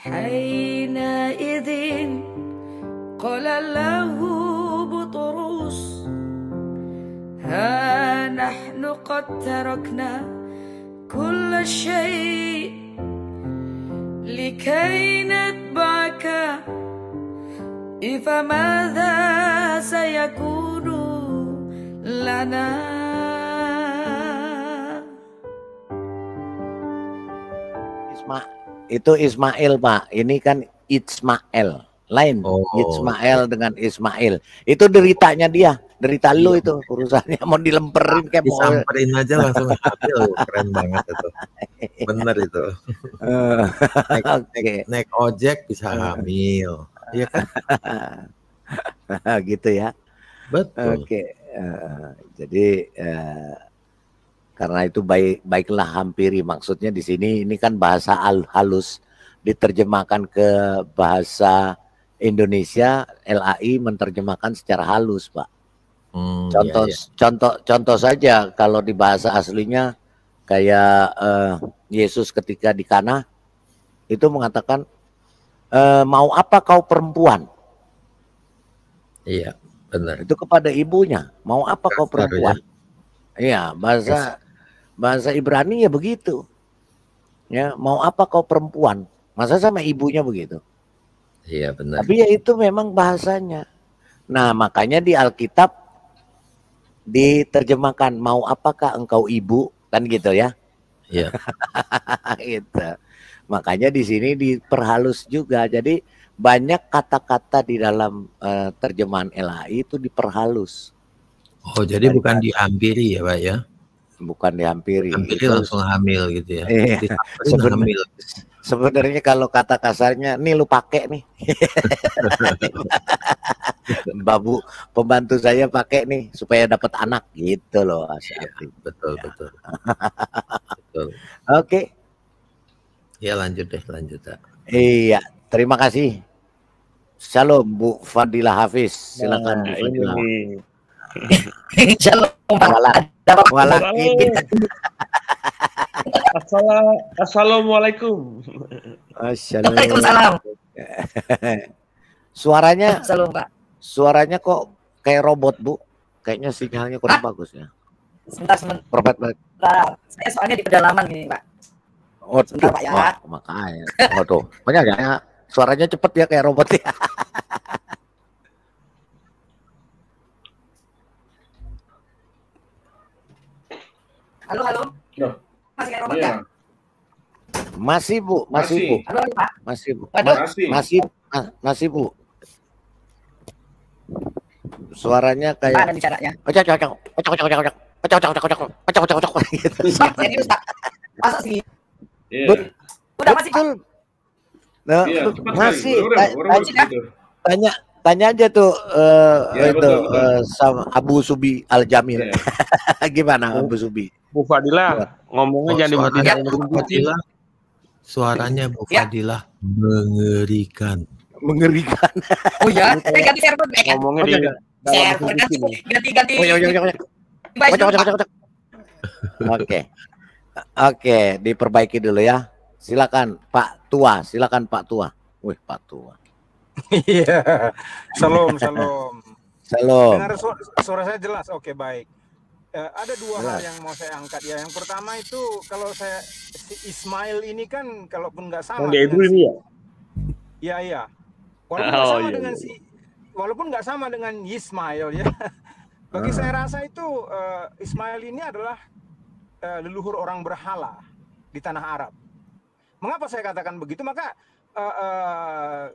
حينئذ قال له بطرس ها نحن قد تركنا كل شيء لكي نتبعك فماذا سيكون لنا. Itu Ismail, Pak. Ini kan Ismail. Lain. Ismail dengan Ismail. Itu deritanya dia. Derita lu itu. Urusannya mau dilemperin kayak mau. Disamperin aja langsung hamil. Keren banget itu. Bener itu. Naik ojek bisa hamil. Iya kan? Gitu ya. Betul. Oke. Jadi karena itu baiklah hampiri, maksudnya di sini ini kan bahasa halus diterjemahkan ke bahasa Indonesia, LAI menerjemahkan secara halus, Pak. Contoh saja kalau di bahasa aslinya kayak Yesus ketika di Kana itu mengatakan mau apa kau perempuan? Iya, benar. Itu kepada ibunya, mau apa kau perempuan? Iya, bahasa Ibrani ya begitu. Ya, mau apa kau perempuan? Masa sama ibunya begitu? Iya, benar. Tapi ya itu memang bahasanya. Nah, makanya di Alkitab diterjemahkan mau apakah engkau ibu, kan gitu ya? Iya. Gitu. Makanya di sini diperhalus juga. Jadi banyak kata-kata di dalam terjemahan LAI itu diperhalus. Oh, jadi bukan dihampiri ya, Pak ya? Bukan dihampiri. Hampiri langsung hamil gitu ya. Sebenarnya kalau kata kasarnya, nih lu pakai nih. Babu pembantu saya pakai nih supaya dapat anak gitu loh. Ya, betul. Betul. Oke. Ya lanjut deh. Iya, terima kasih. Shalom Bu Fadilah Hafiz. Silakan Bu Fadilah. Shalom Assalamualaikum. Waalaikumsalam. Suaranya, Pak. Suaranya kok kayak robot, Bu. Kayaknya sinyalnya kurang bagus ya. Sebentar. Saya soalnya di pedalaman ini, Pak. Oh, sebentar, Pak ya. Makanya. Waduh, makanya suaranya cepet ya kayak robot ya. Halo. Masih kayak robot ya? Masih, Bu. Halo, Pak. Masih, Bu. Suaranya kayak Mana bicaranya? Serius, Pak? Masa sih? Udah masih, Pak? Masih. Tanya aja tuh sama Abu Subi Al Jamil. Gimana Abu Subi? Bu Fadilah, ngomongnya jangan dimati-mati. Suaranya Bu Fadilah mengerikan. Oh ya? Ganti server. Ngomongnya ganti. Oke, diperbaiki dulu ya. Silakan Pak Tua. Wih, Pak Tua. Iya. Salam. Dengar suara saya jelas. Oke, baik. Ada dua hal yang mau saya angkat ya. Yang pertama itu kalau si Ismail ini kan kalaupun nggak sama Iya. Walaupun nggak sama dengan Ismail ya. Bagi saya rasa itu Ismail ini adalah leluhur orang berhala di tanah Arab. Mengapa saya katakan begitu? Maka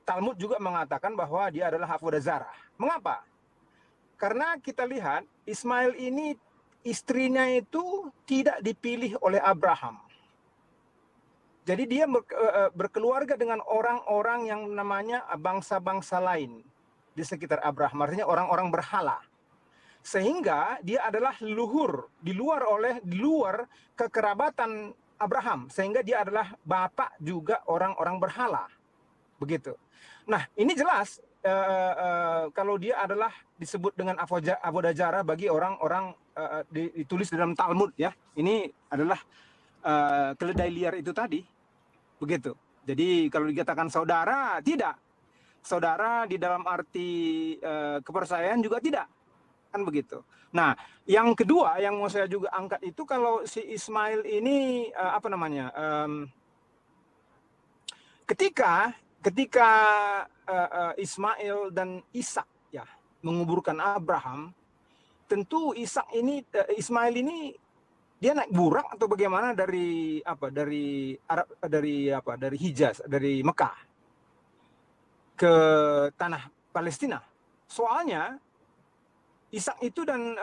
Talmud juga mengatakan bahwa dia adalah Avodah Zarah. Mengapa? Karena kita lihat Ismail ini istrinya itu tidak dipilih oleh Abraham. Jadi dia berkeluarga dengan orang-orang yang namanya bangsa-bangsa lain di sekitar Abraham. Artinya orang-orang berhala. Sehingga dia adalah leluhur di luar kekerabatan Abraham. Sehingga dia adalah bapak juga orang-orang berhala. Begitu. Nah, ini jelas kalau dia adalah disebut dengan Avodah Zarah bagi orang-orang ditulis dalam Talmud ya. Ini adalah keledai liar itu tadi. Begitu. Jadi kalau dikatakan saudara, tidak. Saudara di dalam arti kepercayaan juga tidak. Kan begitu. Nah, yang kedua yang mau saya juga angkat itu kalau si Ismail ini ketika Ismail dan Ishak ya menguburkan Abraham, tentu Ismail ini dia naik burak atau bagaimana dari Hijaz, dari Mekah ke tanah Palestina. Soalnya Ishak itu dan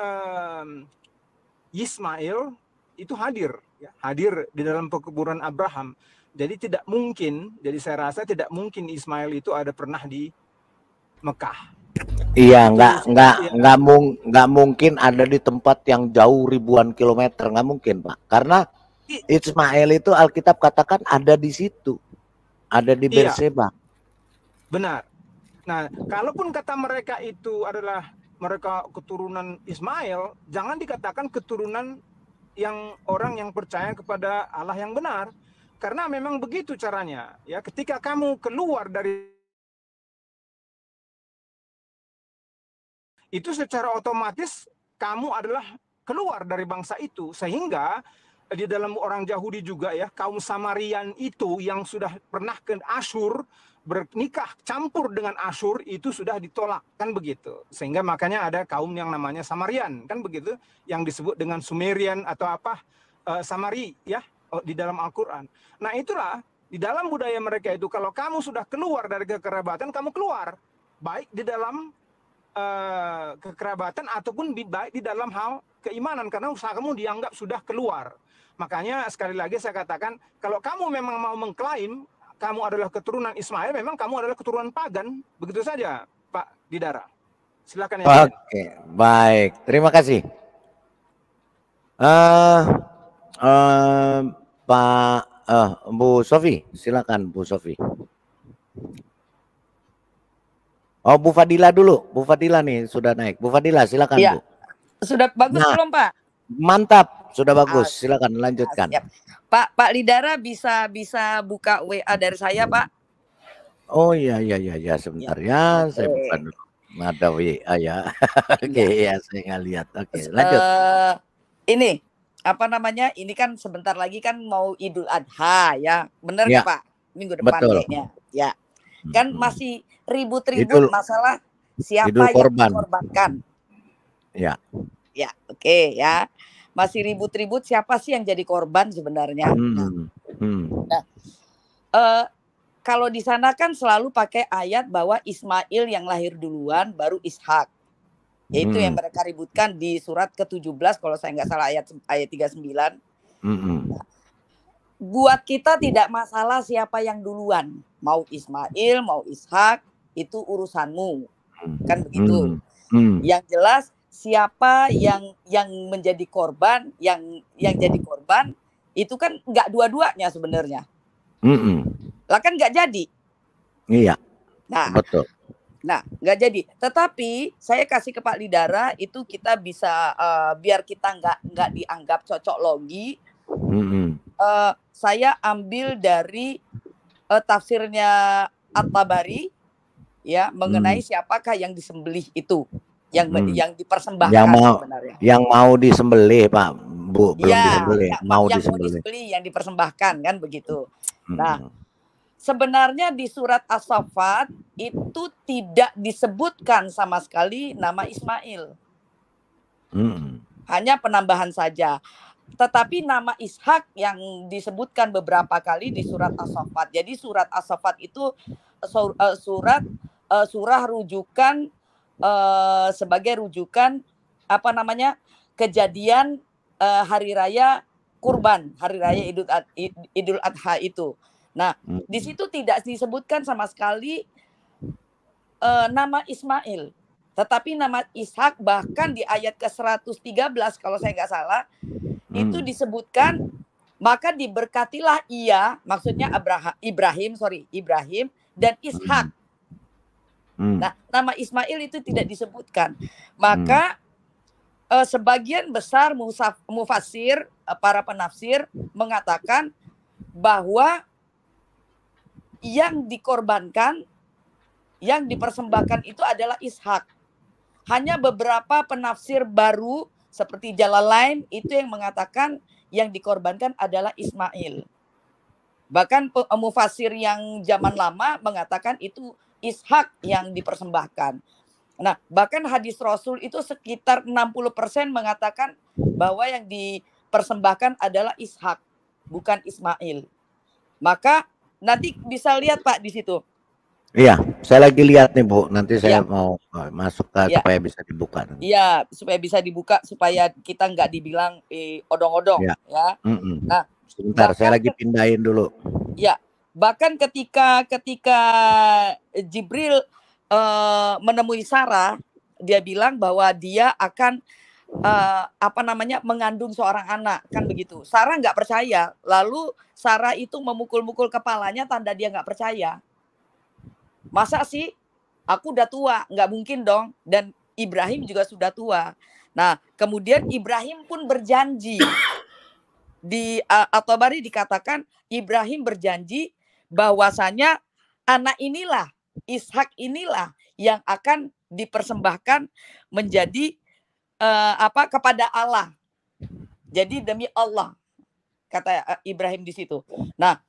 Ismail itu hadir di dalam pekuburan Abraham. Jadi saya rasa tidak mungkin Ismail itu ada pernah di Mekah. Iya, nggak mungkin ada di tempat yang jauh ribuan kilometer, nggak mungkin, Pak. Karena Ismail itu Alkitab katakan ada di situ, ada di Berseba. Benar. Nah, kalaupun kata mereka itu adalah mereka keturunan Ismail, jangan dikatakan keturunan yang orang yang percaya kepada Allah yang benar. Karena memang begitu caranya. Ya, ketika kamu keluar dari itu secara otomatis kamu adalah keluar dari bangsa itu. Sehingga di dalam orang Yahudi juga ya, kaum Samarian itu yang sudah pernah ke Asyur, bernikah campur dengan Asyur itu sudah ditolak, kan begitu. Sehingga makanya ada kaum yang namanya Samarian, kan begitu, yang disebut dengan Sumerian atau Samari ya di dalam Al-Qur'an. Nah, itulah di dalam budaya mereka itu kalau kamu sudah keluar dari kekerabatan, kamu keluar baik di dalam kekerabatan ataupun baik di dalam hal keimanan, karena usaha kamu dianggap sudah keluar. Makanya sekali lagi saya katakan, kalau kamu memang mau mengklaim kamu adalah keturunan Ismail, memang kamu adalah keturunan pagan. Begitu saja, Pak Didara. Silakan ya. Oke, baik. Terima kasih. Bu Sofi, silakan Bu Sofi. Oh, Bu Fadila dulu. Bu Fadila nih sudah naik. Bu Fadila, silakan Ya. Bu. Sudah bagus belum, Pak? Mantap, sudah bagus. Silakan lanjutkan. Siap. Pak Lidara bisa buka WA dari saya, Pak? Oh iya sebentar ya. Saya buka dulu. Ada WA ya. Oke, ya saya nggak lihat. Oke, lanjut. Ini apa namanya? Ini kan sebentar lagi kan mau Idul Adha ya. Benar Ya. Pak? Minggu depan kayaknya. Ya. Kan masih ribut-ribut masalah siapa yang dikorbankan. Ya. Ya, oke ya. Masih ribut-ribut siapa sih yang jadi korban sebenarnya. Kalau di sana kan selalu pakai ayat bahwa Ismail yang lahir duluan baru Ishak. Yaitu yang mereka ributkan di surat ke-17 kalau saya nggak salah ayat 39. Buat kita tidak masalah siapa yang duluan. Mau Ismail, mau Ishak, itu urusanmu. Kan begitu. Yang jelas siapa yang menjadi korban, yang jadi korban itu kan nggak dua-duanya sebenarnya. Lah kan nggak jadi. Iya. Nah, betul. Nah, nggak jadi. Tetapi saya kasih ke Pak Lidara itu kita bisa biar kita nggak dianggap cocok logi. Saya ambil dari tafsirnya At-Tabari ya mengenai siapakah yang disembelih itu, yang dipersembahkan sebenarnya. Yang mau disembelih, Pak. Bu, belum disembelih, mau disembelih. Yang dipersembahkan kan begitu. Nah, sebenarnya di surat As-Saffat itu tidak disebutkan sama sekali nama Ismail. Hanya penambahan saja. Tetapi nama Ishak yang disebutkan beberapa kali di surat As-Saffat. Jadi surat As-Saffat itu surah rujukan sebagai rujukan kejadian hari raya kurban, hari raya Idul Adha itu. Nah, di situ tidak disebutkan sama sekali nama Ismail, tetapi nama Ishak bahkan di ayat ke-113 kalau saya nggak salah itu disebutkan, maka diberkatilah ia, maksudnya Ibrahim dan Ishak. Nah, nama Ismail itu tidak disebutkan. Maka sebagian besar mufassir, para penafsir mengatakan bahwa yang dikorbankan, yang dipersembahkan itu adalah Ishak. Hanya beberapa penafsir baru seperti Jalalain itu yang mengatakan yang dikorbankan adalah Ismail. Bahkan mufasir yang zaman lama mengatakan itu Ishak yang dipersembahkan. Nah, bahkan hadis Rasul itu sekitar 60% mengatakan bahwa yang dipersembahkan adalah Ishak, bukan Ismail. Maka nanti bisa lihat Pak di situ. Iya, saya lagi lihat nih Bu. Nanti saya Ya. mau masuk ke Ya. supaya bisa dibuka. Iya, supaya bisa dibuka supaya kita nggak dibilang odong-odong Ya. ya. Nah, sebentar, saya bahkan lagi pindahin dulu. ya, bahkan ketika Jibril menemui Sarah, dia bilang bahwa dia akan mengandung seorang anak, kan begitu. Sarah nggak percaya, lalu Sarah itu memukul-mukul kepalanya tanda dia nggak percaya. Masa sih? Aku udah tua, nggak mungkin dong. Dan Ibrahim juga sudah tua. Nah, kemudian Ibrahim pun berjanji. Di At-Tabari dikatakan Ibrahim berjanji bahwasanya anak inilah, Ishak inilah yang akan dipersembahkan menjadi kepada Allah. Jadi demi Allah, kata Ibrahim di situ. Nah,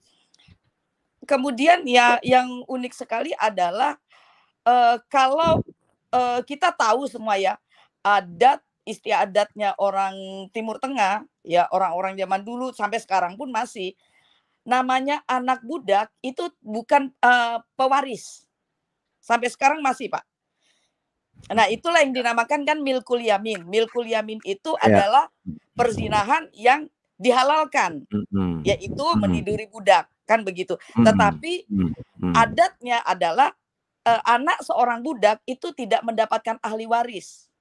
kemudian ya yang unik sekali adalah kalau kita tahu semua ya, adat istiadatnya orang Timur Tengah, ya orang-orang zaman dulu sampai sekarang pun masih, namanya anak budak itu bukan pewaris. Sampai sekarang masih Pak. Nah itulah yang dinamakan kan milkul yamin. Milkul yamin itu adalah perzinahan yang dihalalkan, yaitu meniduri budak, kan begitu. Tetapi adatnya adalah anak seorang budak itu tidak mendapatkan ahli waris,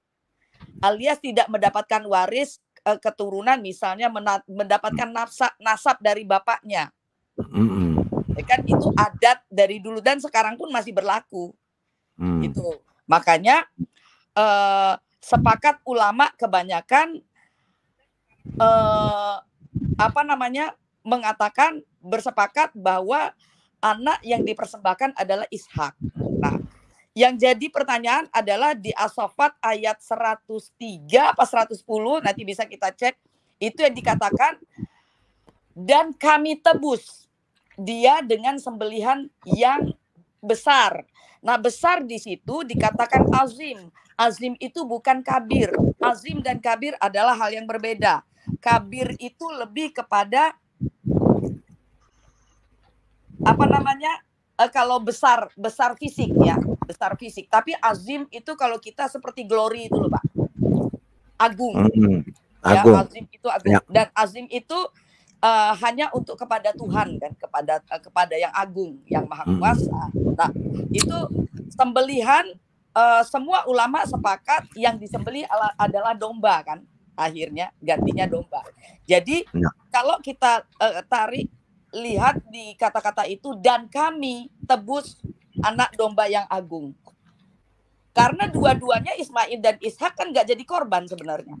alias tidak mendapatkan waris keturunan, misalnya mendapatkan nasab dari bapaknya. Kan itu adat dari dulu dan sekarang pun masih berlaku. Itu makanya sepakat ulama kebanyakan mengatakan bersepakat bahwa anak yang dipersembahkan adalah Ishak. Nah, yang jadi pertanyaan adalah di As-Saffat ayat 103 apa 110, nanti bisa kita cek, itu yang dikatakan dan kami tebus dia dengan sembelihan yang besar. Nah, besar di situ dikatakan azim. Azim itu bukan kabir. Azim dan kabir adalah hal yang berbeda. Kabir itu lebih kepada kalau besar fisik ya, besar fisik. Tapi azim itu kalau kita seperti glory itu loh Pak, agung. Ya, azim itu agung. Ya. Dan azim itu hanya untuk kepada Tuhan kan, kepada yang agung, yang maha kuasa. Nah itu sembelihan, semua ulama sepakat yang disembelih adalah domba kan, akhirnya gantinya domba. Jadi kalau kita lihat di kata-kata itu, dan kami tebus anak domba yang agung. Karena dua-duanya Ismail dan Ishak kan nggak jadi korban sebenarnya.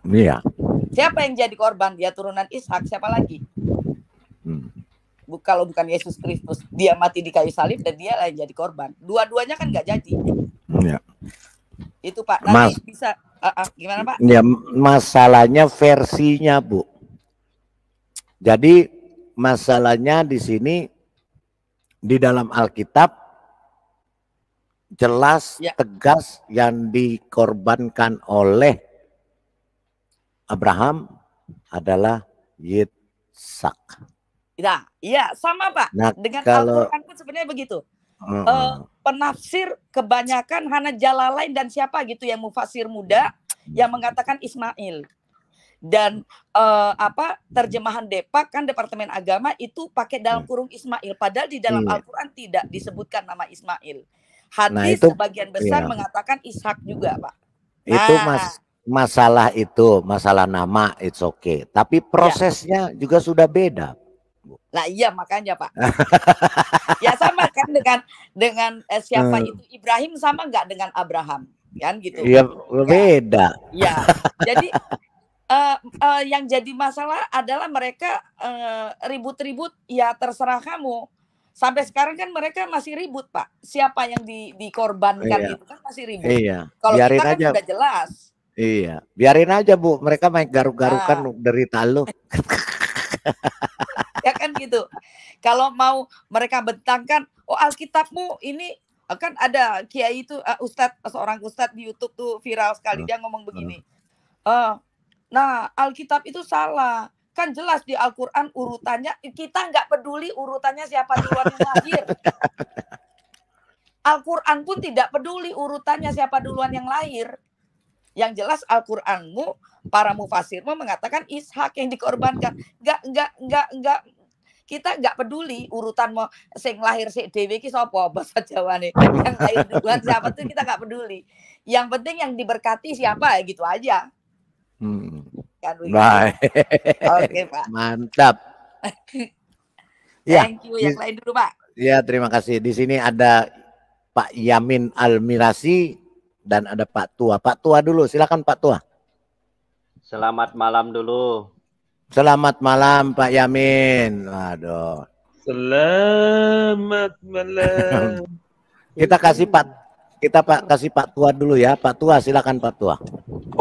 Iya. Siapa yang jadi korban? Dia turunan Ishak, siapa lagi? Kalau bukan Yesus Kristus, dia mati di kayu salib dan dia lah yang jadi korban. Dua-duanya kan nggak jadi. Iya. Itu Pak. Nanti bisa gimana Pak? Ya, masalahnya versinya Bu. Jadi masalahnya di sini di dalam Alkitab jelas tegas yang dikorbankan oleh Abraham adalah Yitzhak. Nah, iya sama Pak. Nah, dengan kalau Al-Quran pun sebenarnya begitu. Penafsir kebanyakan Hana Jalalain dan siapa gitu yang mufasir muda yang mengatakan Ismail. Dan terjemahan Depak kan Departemen Agama itu pakai dalam kurung Ismail, padahal di dalam Al-Quran tidak disebutkan nama Ismail. Hadis sebagian besar mengatakan Ishak juga Pak. Itu masalah nama it's okay, tapi prosesnya juga sudah beda. Nah iya makanya Pak. Ya sama kan dengan siapa itu Ibrahim sama nggak dengan Abraham kan gitu. Iya beda. Ya jadi yang jadi masalah adalah mereka ribut-ribut, ya terserah kamu Sampai sekarang kan mereka masih ribut, Pak. Siapa yang dikorbankan Iya. itu kan masih ribut. Iya. Kalau Biarin kita kan aja. sudah jelas. Iya. Biarin aja, Bu. Mereka main garuk-garukan Nah, derita lu. ya kan gitu. Kalau mau mereka bentangkan, oh Alkitabmu ini kan ada kiai itu seorang ustadz di YouTube tuh viral sekali, dia ngomong begini. Nah, Alkitab itu salah. Kan jelas di Al-Qur'an urutannya, kita nggak peduli urutannya siapa duluan yang lahir. Al-Qur'an pun tidak peduli urutannya siapa duluan yang lahir. Yang jelas Al-Qur'anmu, para mufasirmu mengatakan Ishak yang dikorbankan. Enggak, kita nggak peduli urutan mau sing lahir sik dhewe iki sapa bahasa Jawane. Yang lahir duluan siapa tuh kita nggak peduli. Yang penting yang diberkati siapa ya gitu aja. Kan begitu. Baik. Oke, Pak. Mantap. Ya. Thank you. Yang lain dulu, Pak. Ya, terima kasih. Di sini ada Pak Yamin Almirasi dan ada Pak Tua. Pak Tua dulu, silakan Pak Tua. Selamat malam dulu. Selamat malam Pak Yamin. Waduh. Selamat malam. Kita kasih Pak Tua dulu ya. Pak Tua, silakan Pak Tua.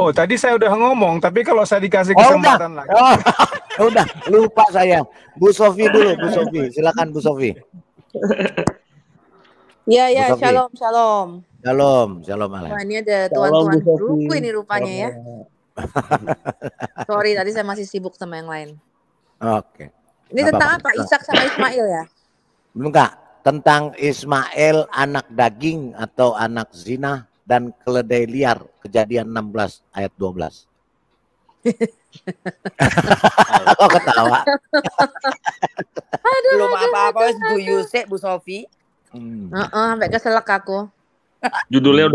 Oh, tadi saya udah ngomong, tapi kalau saya dikasih kesempatan lagi. Udah, lupa saya. Bu Sofi dulu, Bu Sofi. Silakan Bu Sofi. Ya, Bu Sofi. shalom. Shalom Wah, alaikum. ini ada tuan-tuan grup ini rupanya ya. Sorry, tadi saya masih sibuk sama yang lain. Oke. Ini tentang apa? Ishak sama Ismail ya? Enggak, tentang Ismail anak daging atau anak zina dan keledai liar, Kejadian 16 ayat 12. Kok ketawa? Belum apa-apa wis guyu sik Bu Sofi. Sampai keselak aku. Judulnya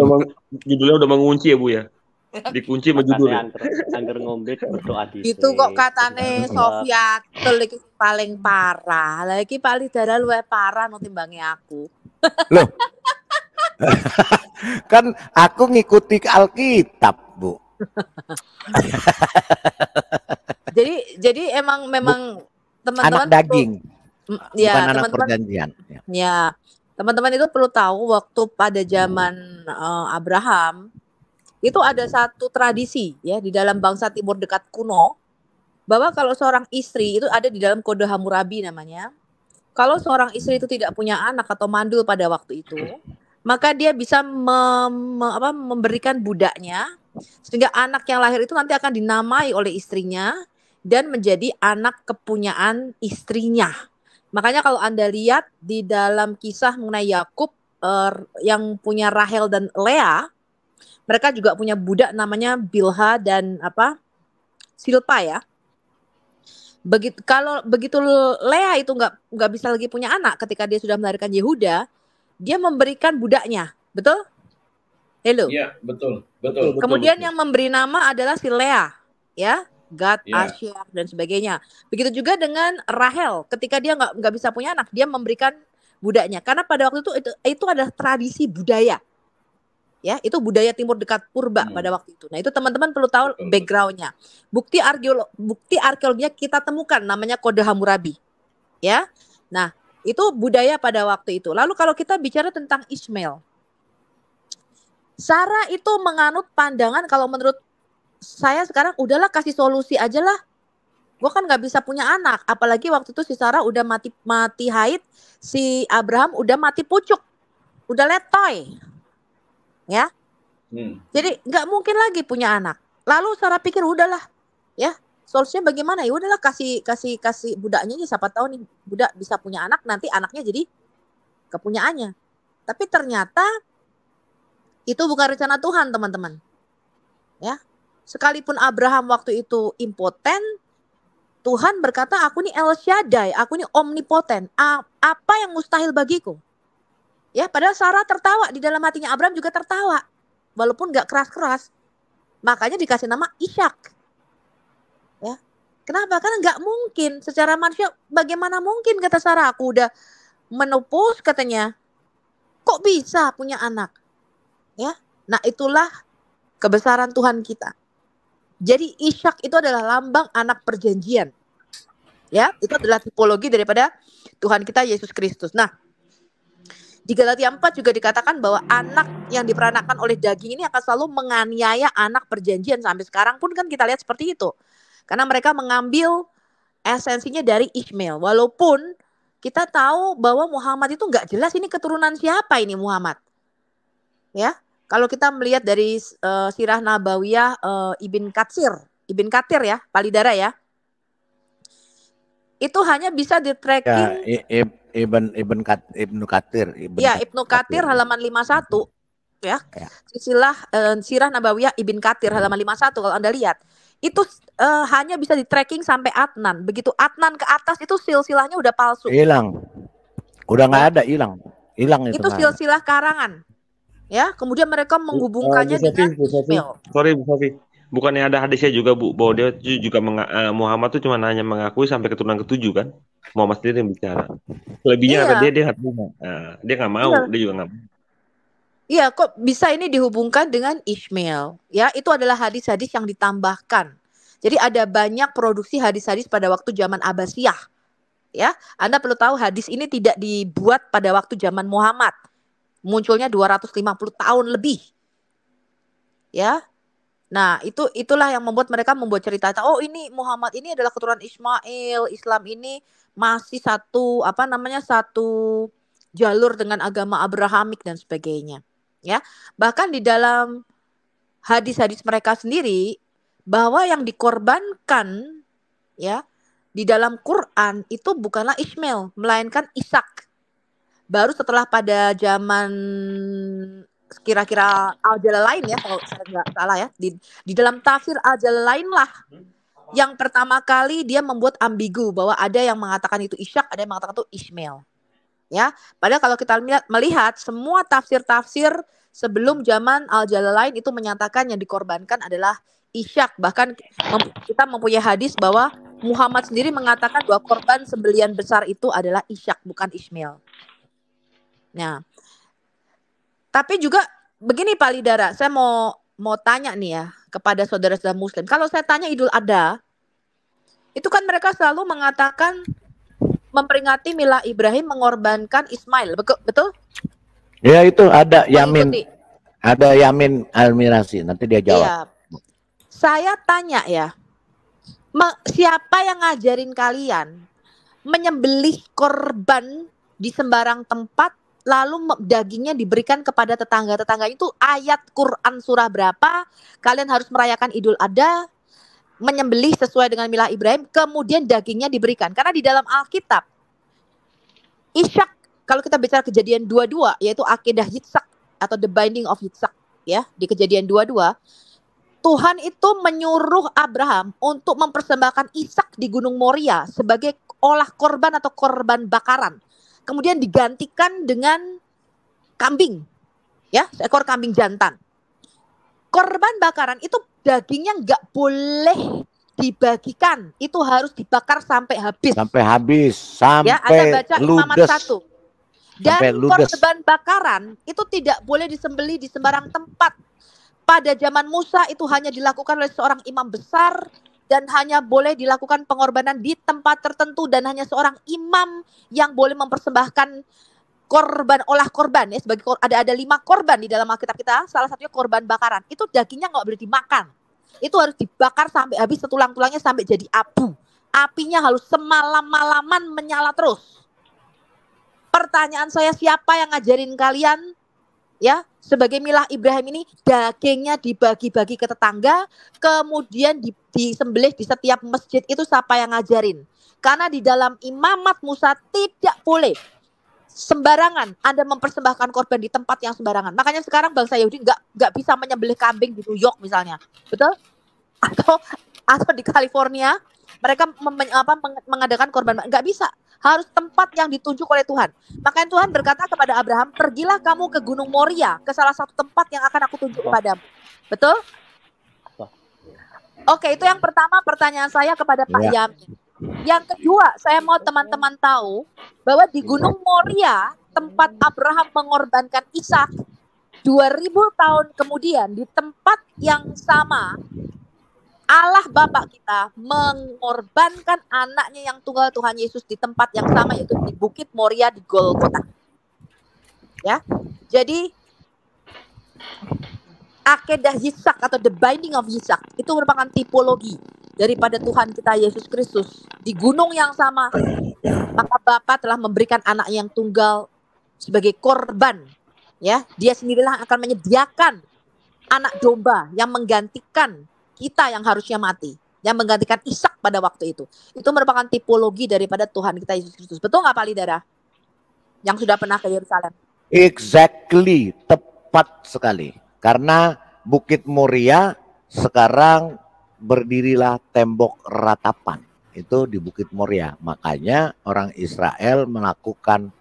udah mengunci ya Bu ya. Dikunci sama judulnya. Angger ngombe berdoa di. Itu kok katane Sofia iki paling parah. Lah iki paling darah luwih parah no timbangi aku. Loh. Kan aku ngikuti Alkitab, Bu. jadi memang teman-teman anak daging. Ya, bukan anak teman-teman perjanjian. Ya, teman-teman itu perlu tahu waktu pada zaman Abraham itu ada satu tradisi ya di dalam bangsa Timur Dekat kuno bahwa kalau seorang istri itu ada di dalam kode Hammurabi namanya. Kalau seorang istri itu tidak punya anak atau mandul pada waktu itu, maka dia bisa memberikan budaknya sehingga anak yang lahir itu nanti akan dinamai oleh istrinya dan menjadi anak kepunyaan istrinya. Makanya kalau Anda lihat di dalam kisah mengenai Yakub yang punya Rahel dan Lea, mereka juga punya budak namanya Bilha dan Silpa ya. Begitu Lea itu nggak bisa lagi punya anak ketika dia sudah melahirkan Yehuda, dia memberikan budaknya, betul? Hello. Iya, betul. Kemudian yang memberi nama adalah si Lea, ya, Gad, Asher dan sebagainya. Begitu juga dengan Rahel, ketika dia nggak bisa punya anak, dia memberikan budaknya. Karena pada waktu itu adalah tradisi budaya. Ya, itu budaya Timur Dekat purba pada waktu itu. Nah, itu teman-teman perlu tahu background-nya. Bukti arkeologinya kita temukan namanya kode Hammurabi. Ya. Nah, itu budaya pada waktu itu. Lalu kalau kita bicara tentang Ismail. Sarah itu menganut pandangan kalau menurut saya sekarang udahlah kasih solusi aja lah. Gue kan nggak bisa punya anak. Apalagi waktu itu si Sarah udah mati haid. Si Abraham udah mati pucuk. Udah letoy. Ya, jadi nggak mungkin lagi punya anak. Lalu Sarah pikir udahlah, ya solusinya bagaimana? Ya udahlah kasih budaknya aja, siapa tahu nih budak bisa punya anak, nanti anaknya jadi kepunyaannya. Tapi ternyata itu bukan rencana Tuhan, teman-teman. Ya, sekalipun Abraham waktu itu impoten, Tuhan berkata, aku nih El Shaddai, aku nih omnipoten. Apa yang mustahil bagiku? Ya, padahal Sarah tertawa, di dalam hatinya Abraham juga tertawa. Walaupun gak keras-keras. Makanya dikasih nama Ishak. Ya. Kenapa? Karena gak mungkin secara manusia, bagaimana mungkin kata Sarah, aku udah menopause katanya. Kok bisa punya anak? Ya. Nah, itulah kebesaran Tuhan kita. Jadi Ishak itu adalah lambang anak perjanjian. Ya, itu adalah tipologi daripada Tuhan kita Yesus Kristus. Nah, di Galatia 4 juga dikatakan bahwa anak yang diperanakan oleh daging ini akan selalu menganiaya anak perjanjian. Sampai sekarang pun kan kita lihat seperti itu. Karena mereka mengambil esensinya dari Ishmael. Walaupun kita tahu bahwa Muhammad itu nggak jelas ini keturunan siapa ini Muhammad. Ya, kalau kita melihat dari Sirah Nabawiyah Ibn Katsir ya, Palidara ya. Itu hanya bisa di tracking Ibnu Katsir. Ibnu Katsir halaman 51 ya. Sirah Nabawiyah Ibn Katsir halaman 51 kalau Anda lihat. Itu hanya bisa di tracking sampai Adnan. Begitu Adnan ke atas itu silsilahnya udah palsu. Hilang. Udah nggak ada, hilang. Hilang itu. Itu silsilah karangan. Ya, kemudian mereka menghubungkannya dengan Ismail. Sorry Bu Sofi. Bukannya ada hadisnya juga Bu, bahwa dia juga Muhammad tuh cuma hanya mengakui sampai keturunan ke-7 kan? Muhammad sendiri yang bicara. Selebihnya kata dia nggak terima. Dia nggak mau, dia juga nggak mau. Iya, kok bisa ini dihubungkan dengan Ishmael? Ya, itu adalah hadis-hadis yang ditambahkan. Jadi ada banyak produksi hadis-hadis pada waktu zaman Abbasiyah. Ya, Anda perlu tahu hadis ini tidak dibuat pada waktu zaman Muhammad. Munculnya 250 tahun lebih. Ya. Nah, itulah yang membuat mereka membuat cerita. Oh, ini Muhammad ini adalah keturunan Ismail. Islam ini masih satu jalur dengan agama Abrahamik dan sebagainya. Ya. Bahkan di dalam hadis-hadis mereka sendiri bahwa yang dikorbankan ya di dalam Quran itu bukanlah Ismail, melainkan Ishak. Baru setelah pada zaman kira-kira Al-Jalalain ya, kalau saya nggak salah ya, di dalam tafsir Al-Jalalain lah yang pertama kali dia membuat ambigu bahwa ada yang mengatakan itu Ishak, ada yang mengatakan itu Ismail. Ya, padahal kalau kita melihat semua tafsir-tafsir sebelum zaman Al-Jalalain itu menyatakan yang dikorbankan adalah Ishak. Bahkan kita mempunyai hadis bahwa Muhammad sendiri mengatakan bahwa korban sembelian besar itu adalah Ishak, bukan Ismail. Nah, tapi juga begini Pak Lidara, saya mau tanya nih ya kepada saudara-saudara Muslim. Kalau saya tanya Idul Adha, itu kan mereka selalu mengatakan memperingati milah Ibrahim mengorbankan Ismail, betul? Ya itu ada Yamin, ada Yamin Almirasi. Nanti dia jawab. Iya. Saya tanya ya, siapa yang ngajarin kalian menyembelih korban di sembarang tempat? Lalu dagingnya diberikan kepada tetangga-tetangga. Itu ayat Quran surah berapa? Kalian harus merayakan Idul Adha, menyembelih sesuai dengan milah Ibrahim, kemudian dagingnya diberikan. Karena di dalam Alkitab, Ishak, kalau kita bicara Kejadian 22, yaitu akidah Yitzhak atau the binding of Yitzhak, ya, di Kejadian 22, Tuhan itu menyuruh Abraham untuk mempersembahkan Ishak di Gunung Moria sebagai olah korban atau korban bakaran. Kemudian digantikan dengan kambing, ya, seekor kambing jantan. Korban bakaran itu dagingnya nggak boleh dibagikan, itu harus dibakar sampai habis. Sampai habis, sampai ya, Anda baca Imamat ludes. 1. Dan korban bakaran itu tidak boleh disembelih di sembarang tempat. Pada zaman Musa itu hanya dilakukan oleh seorang imam besar. Dan hanya boleh dilakukan pengorbanan di tempat tertentu dan hanya seorang imam yang boleh mempersembahkan korban, olah korban ya, sebagai ada 5 korban di dalam Alkitab kita, salah satunya korban bakaran. Itu dagingnya nggak boleh dimakan. Itu harus dibakar sampai habis, tulang-tulangnya sampai jadi abu. Apinya harus semalam-malaman menyala terus. Pertanyaan saya, siapa yang ngajarin kalian ya sebagai milah Ibrahim ini dagingnya dibagi-bagi ke tetangga, kemudian disembelih di setiap masjid? Itu siapa yang ngajarin? Karena di dalam Imamat Musa tidak boleh sembarangan Anda mempersembahkan korban di tempat yang sembarangan. Makanya sekarang bangsa Yahudi nggak bisa menyembelih kambing di New York misalnya, betul? Atau di California mereka mengadakan korban, nggak bisa. Harus tempat yang ditunjuk oleh Tuhan. Makanya Tuhan berkata kepada Abraham, pergilah kamu ke Gunung Moria, ke salah satu tempat yang akan aku tunjuk kepadamu. Betul? Oke, itu yang pertama pertanyaan saya kepada Pak Yamin. Yang kedua, saya mau teman-teman tahu bahwa di Gunung Moria, tempat Abraham mengorbankan Ishak, 2000 tahun kemudian di tempat yang sama, Allah Bapa kita mengorbankan anaknya yang tunggal Tuhan Yesus di tempat yang sama, yaitu di Bukit Moria di Golgota. Ya, jadi akedah Yitzhak atau the binding of Yitzhak itu merupakan tipologi daripada Tuhan kita Yesus Kristus di gunung yang sama. Maka Bapa telah memberikan anak yang tunggal sebagai korban. Ya, dia sendirilah akan menyediakan anak domba yang menggantikan kita yang harusnya mati, yang menggantikan Ishak pada waktu itu. Itu merupakan tipologi daripada Tuhan kita Yesus Kristus. Betul nggak Pak Lidara? Yang sudah pernah ke Yerusalem. Exactly, tepat sekali. Karena Bukit Moria sekarang berdirilah tembok ratapan. Itu di Bukit Moria. Makanya orang Israel melakukan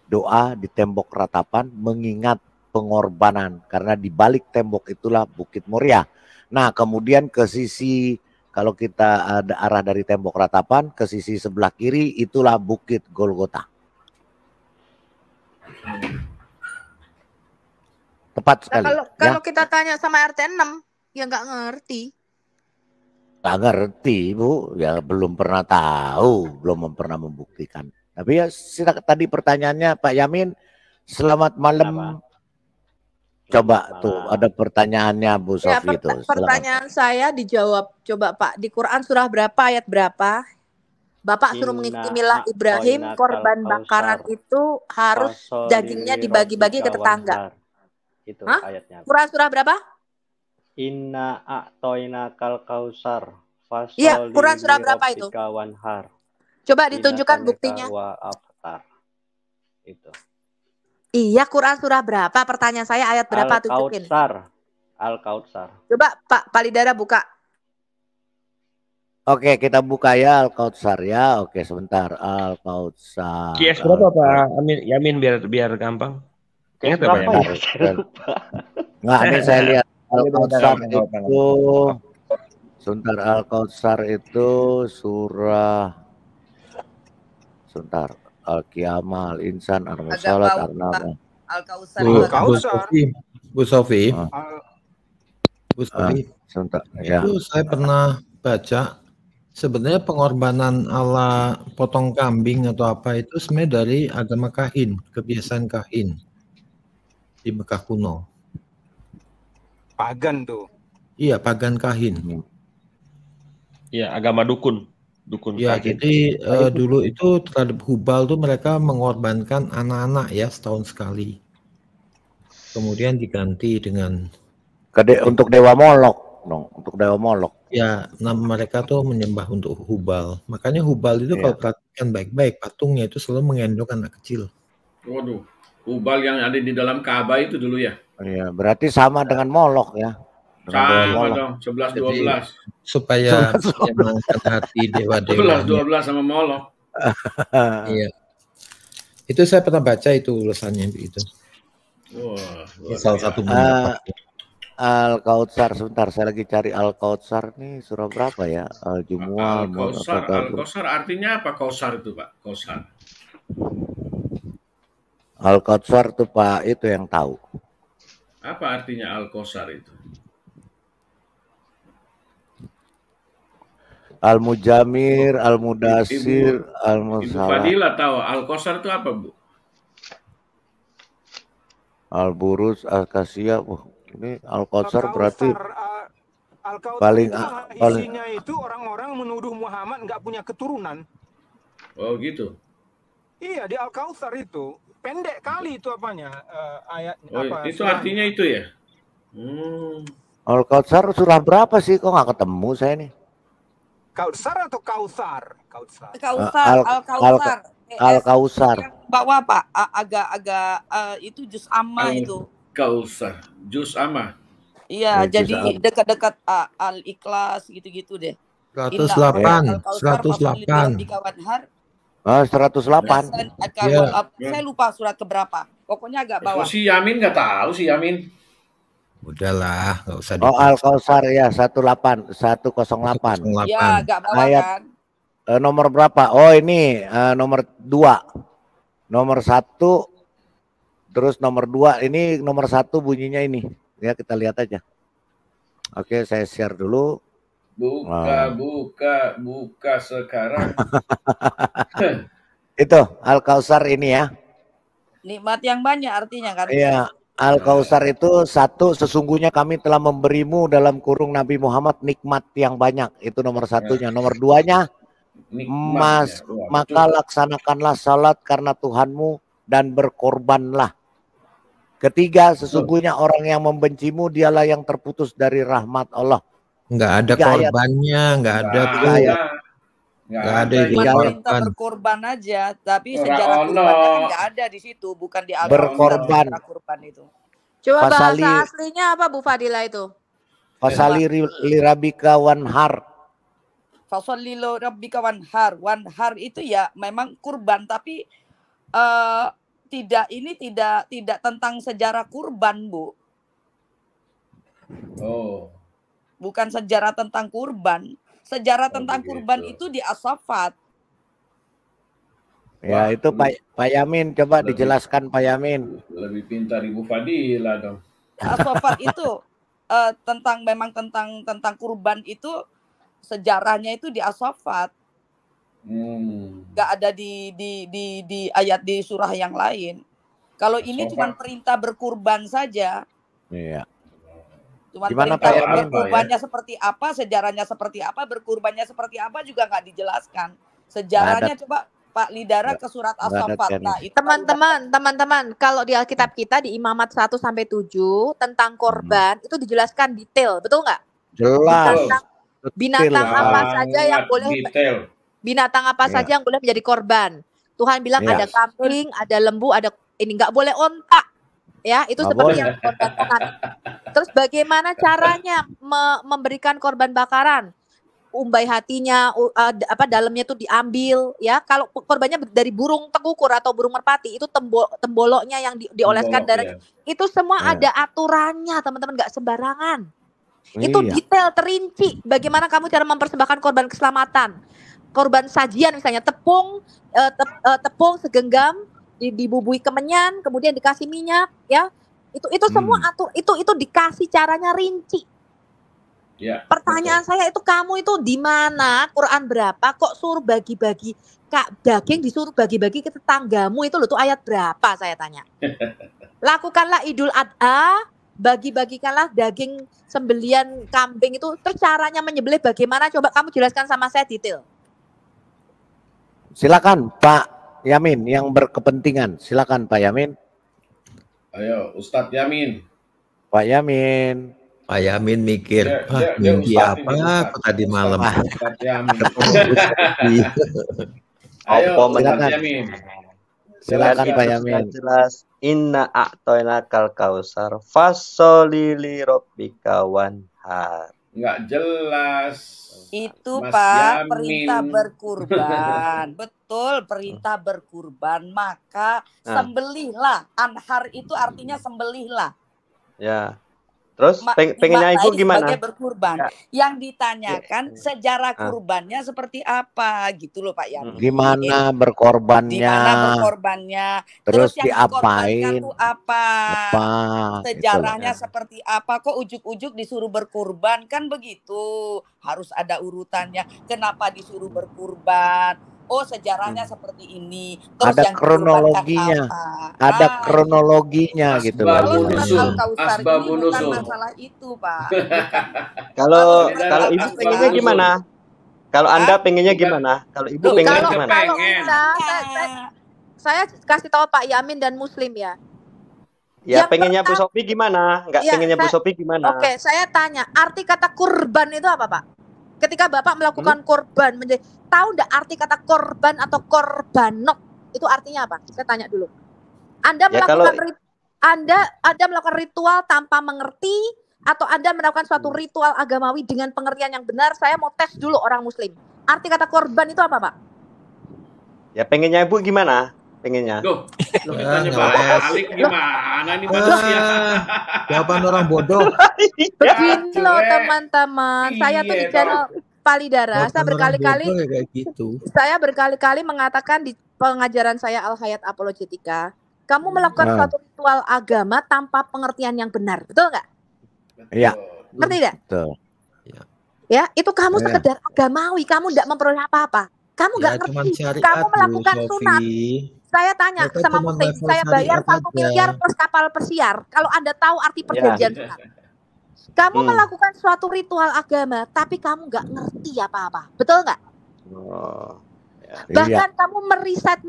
doa di tembok ratapan mengingat pengorbanan. Karena di balik tembok itulah Bukit Moria. Nah, kemudian ke sisi, kalau kita ada arah dari tembok ratapan, ke sisi sebelah kiri itulah Bukit Golgota. Tepat sekali. Nah, kalau kita tanya sama RT 6, ya nggak ngerti. Nggak ngerti, Bu. Ya belum pernah tahu, belum pernah membuktikan. Tapi ya tadi pertanyaannya Pak Yamin, selamat malam. Coba tuh ada pertanyaannya Bu Sofi itu. Pertanyaan saya dijawab. Coba Pak, di Quran surah berapa ayat berapa? Bapak suruh mengikuti milah Ibrahim, korban bakaran itu harus dagingnya dibagi-bagi ke tetangga. Itu ayatnya. Quran surah berapa? Inna a'toinakal kausar. Iya, Quran surah berapa itu? Coba ditunjukkan buktinya. Itu. Iya, Quran surah berapa? Pertanyaan saya ayat berapa, tunjukin. Al-Kautsar. Coba Pak Lidara buka. Oke, kita buka ya Al-Kautsar ya. Oke, sebentar. Al-Kautsar. QS berapa Pak Yamin biar gampang? Ingat Pak Yamin? Nggak, ini saya lihat Al-Kautsar itu. Sebentar, Al-Kautsar itu surah. Sebentar. Al-Qiyamah, Al-Insan, Al-Musalat, Al-Nama. Bu Sofi. Sebentar, ya. Itu saya pernah baca sebenarnya pengorbanan ala potong kambing atau apa itu sebenarnya dari agama Kahin, kebiasaan Kahin di Mekah kuno. Pagan tuh. Iya, pagan Kahin. Iya, agama dukun. Ya, jadi dulu itu terhadap Hubal tuh mereka mengorbankan anak-anak ya setahun sekali. Kemudian diganti dengan untuk Dewa Molok, dong, untuk Dewa Molok. Ya, nama mereka tuh menyembah untuk Hubal. Makanya Hubal itu kalau perhatikan baik-baik, patungnya itu selalu menggendong anak kecil. Waduh, Hubal yang ada di dalam Ka'bah itu dulu ya? Iya, berarti sama dengan Molok ya. Sama dong, 11-12. Supaya menyenangkan hati dewa-dewa. 11-12 sama Molok. Iya. Itu saya pernah baca itu ulasannya itu. Wah, salah satu Al-Kautsar, sebentar saya lagi cari Al-Kautsar nih, surah berapa ya? Al-Jumu'ah. Al-Kautsar artinya apa Kautsar itu, Pak? Kautsar. Al-Kautsar itu Pak, itu yang tahu. Apa artinya Al-Kautsar itu? Al-Mujamir, Al-Mudasir, Al-Musalah. Ibu Fadila tahu Al-Kautsar itu apa, Bu? Al-Buruz, Al-Kasiyah. Ini Al-Kautsar berarti paling isinya itu orang-orang menuduh Muhammad nggak punya keturunan. Oh gitu. Iya, di Al-Kautsar itu pendek kali itu apanya ayatnya. Oh, apa, itu artinya itu ya? Al-Kautsar surah berapa sih? Kok nggak ketemu saya nih? Kautsar atau Kautsar? Al-Kautsar. Bawah Pak, agak itu juz amma itu. Kautsar, juz amma. Iya, jadi dekat-dekat Al-Ikhlas gitu-gitu deh. 108. 108. Saya lupa surat keberapa. Pokoknya agak bawah. Si Yamin nggak tahu si Yamin. Udahlah, nggak usah. Oh, Al-Kautsar ya 108. Ya, agak bawah ayat, kan. Nomor berapa? Oh, ini nomor 2. Nomor 1 terus nomor 2 ini nomor 1 bunyinya ini. Ya, kita lihat aja. Oke, saya share dulu. Buka sekarang. Itu Al-Kautsar ini ya. Nikmat yang banyak artinya kan? Iya, Al-Kautsar itu satu, sesungguhnya kami telah memberimu dalam kurung Nabi Muhammad nikmat yang banyak. Itu nomor satunya. Nomor duanya, maka laksanakanlah salat karena Tuhanmu dan berkorbanlah. Ketiga, sesungguhnya orang yang membencimu dialah yang terputus dari rahmat Allah. Nggak ada korbannya, nggak ada nggak ada itu perintah berkorban aja, tapi sejarah kurbannya kan nggak ada di situ, bukan di berkorban kurban itu. Coba bahasa aslinya apa Bu Fadila itu? Fasali li rabbika wanhar. Fasali li rabbika wanhar. Wanhar itu ya memang kurban, tapi tidak tentang sejarah kurban, Bu. Oh. Bukan sejarah tentang kurban. Sejarah tentang kurban itu di As-Saffat. Ya, itu Pak Yamin, coba dijelaskan Pak Yamin. Lebih pintar Ibu Fadila dong. As-Saffat itu tentang kurban itu sejarahnya itu di As-Saffat. Nggak ada di ayat di surah yang lain. Kalau ini cuma perintah berkurban saja. Iya. Cuma Gimana perintah Pak berkurbannya seperti apa, sejarahnya seperti apa, berkurbannya seperti apa juga nggak dijelaskan. Sejarahnya coba Pak Lidara ke surat As-Saffat. Nah, itu teman-teman, kalau di Alkitab kita di Imamat 1-7 tentang korban itu dijelaskan detail, betul nggak? Jelas. Binatang apa saja yang boleh saja yang boleh menjadi korban. Tuhan bilang ada kambing, ada lembu, ada ini, nggak boleh ontak. Ya, itu seperti yang korban. Terus bagaimana caranya memberikan korban bakaran? Umbai hatinya, dalamnya itu diambil, ya. Kalau korbannya dari burung tekukur atau burung merpati, itu temboloknya yang dioleskan darahnya. Itu semua ada aturannya, teman-teman, nggak sembarangan. Itu detail, terinci. Bagaimana kamu cara mempersembahkan korban keselamatan? Korban sajian misalnya tepung segenggam, dibubui kemenyan, kemudian dikasih minyak, ya. Itu semua itu dikasih caranya rinci. Ya, pertanyaan saya itu, kamu itu di mana? Quran berapa kok suruh bagi-bagi daging, disuruh bagi-bagi ke tetanggamu? Itu loh, tuh ayat berapa saya tanya. Lakukanlah Idul Adha, bagi-bagikanlah daging sembelian kambing itu. Terus caranya menyembelih bagaimana? Coba kamu jelaskan sama saya detail. Silakan Pak Yamin yang berkepentingan. Silakan Pak Yamin. Ayo Ustadz Yamin. Pak Yamin. Pak Yamin mikir, mimpi apa aku tadi malam? Ustadz Yamin. Ayo Ustadz Yamin. Silakan Pak Yamin. Jelas. Inna a'toinakal kausar fasholli li rabbika wanhar. Nggak jelas. Itu Mas Pak, Yamin. perintah berkurban. Betul, perintah berkurban. Maka sembelihlah. Anhar itu artinya sembelihlah. Ya. Terus pengennya Ibu gimana? Sebagai berkurban. Yang ditanyakan sejarah kurbannya seperti apa gitu loh Pak Yamin. Gimana berkorbannya? Terus yang diapain? dikorbankan itu apa? Sejarahnya seperti apa? Kok ujuk-ujuk disuruh berkurban? Kan begitu. Harus ada urutannya. Kenapa disuruh berkurban? Oh, sejarahnya seperti ini. Terus ada yang kronologinya. Ada kronologinya gitu loh. Asbabun nuzul. Bukan masalah itu, Pak. Kalau Ibu pengennya gimana? Kalau Anda pengennya gimana? Kalau Ibu pengennya gimana? Kalau saya kasih tahu Pak Yamin dan Muslim ya. Ya, pengennya Bu Sofi gimana? Enggak pengennya Bu Sofi gimana? Oke, saya tanya, arti kata kurban itu apa, Pak? Ketika Bapak melakukan korban, tahu enggak arti kata korban atau korbanot? Itu artinya apa? Saya tanya dulu. Anda melakukan Anda melakukan ritual tanpa mengerti, atau Anda melakukan suatu ritual agamawi dengan pengertian yang benar? Saya mau tes dulu orang Muslim. Arti kata korban itu apa, Pak? Ya, pengennya Ibu gimana? Pengennya. Loh, ditanya balik gimana nih manusia? Jawaban orang bodoh. Begini loh teman-teman. Saya tuh di channel Palidara, saya berkali-kali mengatakan di pengajaran saya Al-Hayat Apologetika, kamu melakukan suatu ritual agama tanpa pengertian yang benar, betul nggak? Iya. Ngerti nggak? Betul. Ya, itu kamu Ya. sekedar agamawi, kamu tidak memperoleh apa-apa. Kamu nggak Ya cuman ngerti. syariat Kamu Bu melakukan sunat. Sofi. Saya tanya Mereka sama cuma Muslim, level saya bayar syariat 1 miliar aja. plus kapal pesiar. Kalau Anda tahu arti Ya. perjanjian sunat. Kamu Hmm. melakukan suatu ritual agama, tapi kamu nggak ngerti apa-apa. Betul nggak? Oh. Ya. Iya. Bahkan kamu meriset,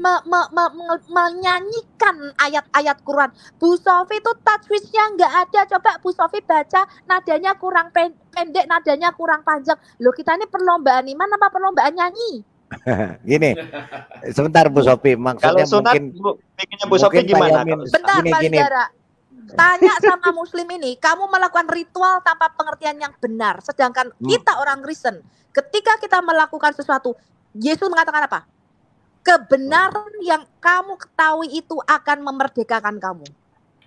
menyanyikan ayat-ayat Quran. Bu Sofi itu tajwidnya nggak ada. Coba Bu Sofi baca, nadanya kurang pendek, nadanya kurang panjang. Loh, kita ini perlombaan iman apa perlombaan nyanyi? Gini, sebentar Bu Sofi, Kalau maksudnya sunat mungkin bikinnya Bu Sofi Pak gimana? Yamin, Kalau sunat? Bentar, gini Pak gini, Lidara. Tanya sama Muslim ini, kamu melakukan ritual tanpa pengertian yang benar. Sedangkan kita orang Kristen, ketika kita melakukan sesuatu, Yesus mengatakan apa? Kebenaran yang kamu ketahui itu akan memerdekakan kamu.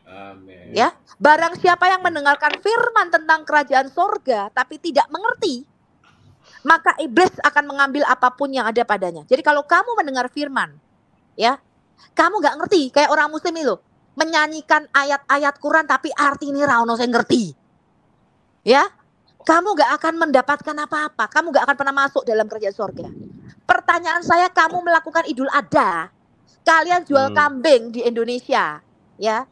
Amin. Ya, barang siapa yang mendengarkan firman tentang kerajaan sorga tapi tidak mengerti, maka iblis akan mengambil apapun yang ada padanya. Jadi kalau kamu mendengar firman, ya, kamu nggak ngerti, kayak orang Muslim itu menyanyikan ayat-ayat Quran tapi arti ini ra ono sing ngerti, ya, kamu nggak akan mendapatkan apa-apa. Kamu nggak akan pernah masuk dalam kerajaan sorga. Pertanyaan saya, kamu melakukan Idul Adha, kalian jual kambing di Indonesia, ya,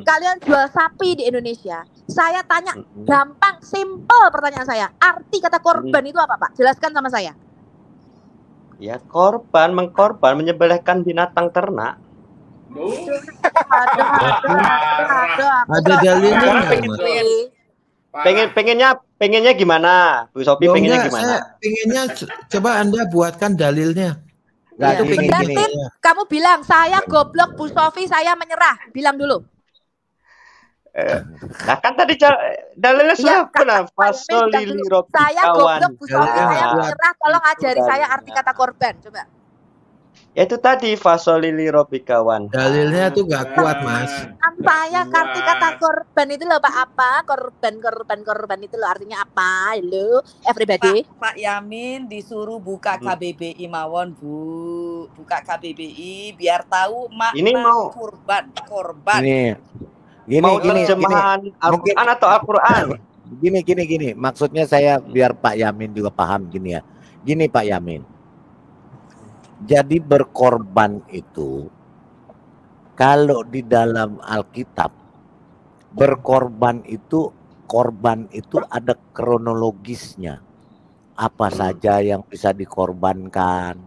kalian jual sapi di Indonesia. Saya tanya, gampang, simple pertanyaan saya. Arti kata korban itu apa, Pak? Jelaskan sama saya. Ya korban, mengkorban, menyembelihkan binatang ternak. Ada dalilnya nggak, Mas? Pengennya gimana? Bu Sofi Oh, pengennya enggak, gimana? saya pengennya coba Anda buatkan dalilnya. nggak Ya, gini gini. Yatin, kamu bilang, saya goblok Bu Sofi, saya menyerah. Bilang dulu. Nah kan tadi dalilnya sudah pernah. Fasolili robi Saya kawan. goblok Bu Sofi, saya menyerah. Tolong ajari saya arti kata korban. Coba. Ya itu tadi fasolili robi kawan. Dalilnya tuh nggak kuat, Mas. Saya arti kata korban itu loh Pak, apa? Korban itu loh artinya apa? Halo, everybody. Pak Yamin disuruh buka KBBI mawon Bu, buka KBBI biar tahu makna Ini mau korban. Gini, mau gini, terjemahan Al-Quran atau Al-Quran? Gini. Maksudnya saya biar Pak Yamin juga paham gini ya. Gini Pak Yamin. Jadi berkorban itu, kalau di dalam Alkitab, berkorban itu, korban itu ada kronologisnya. Apa saja yang bisa dikorbankan.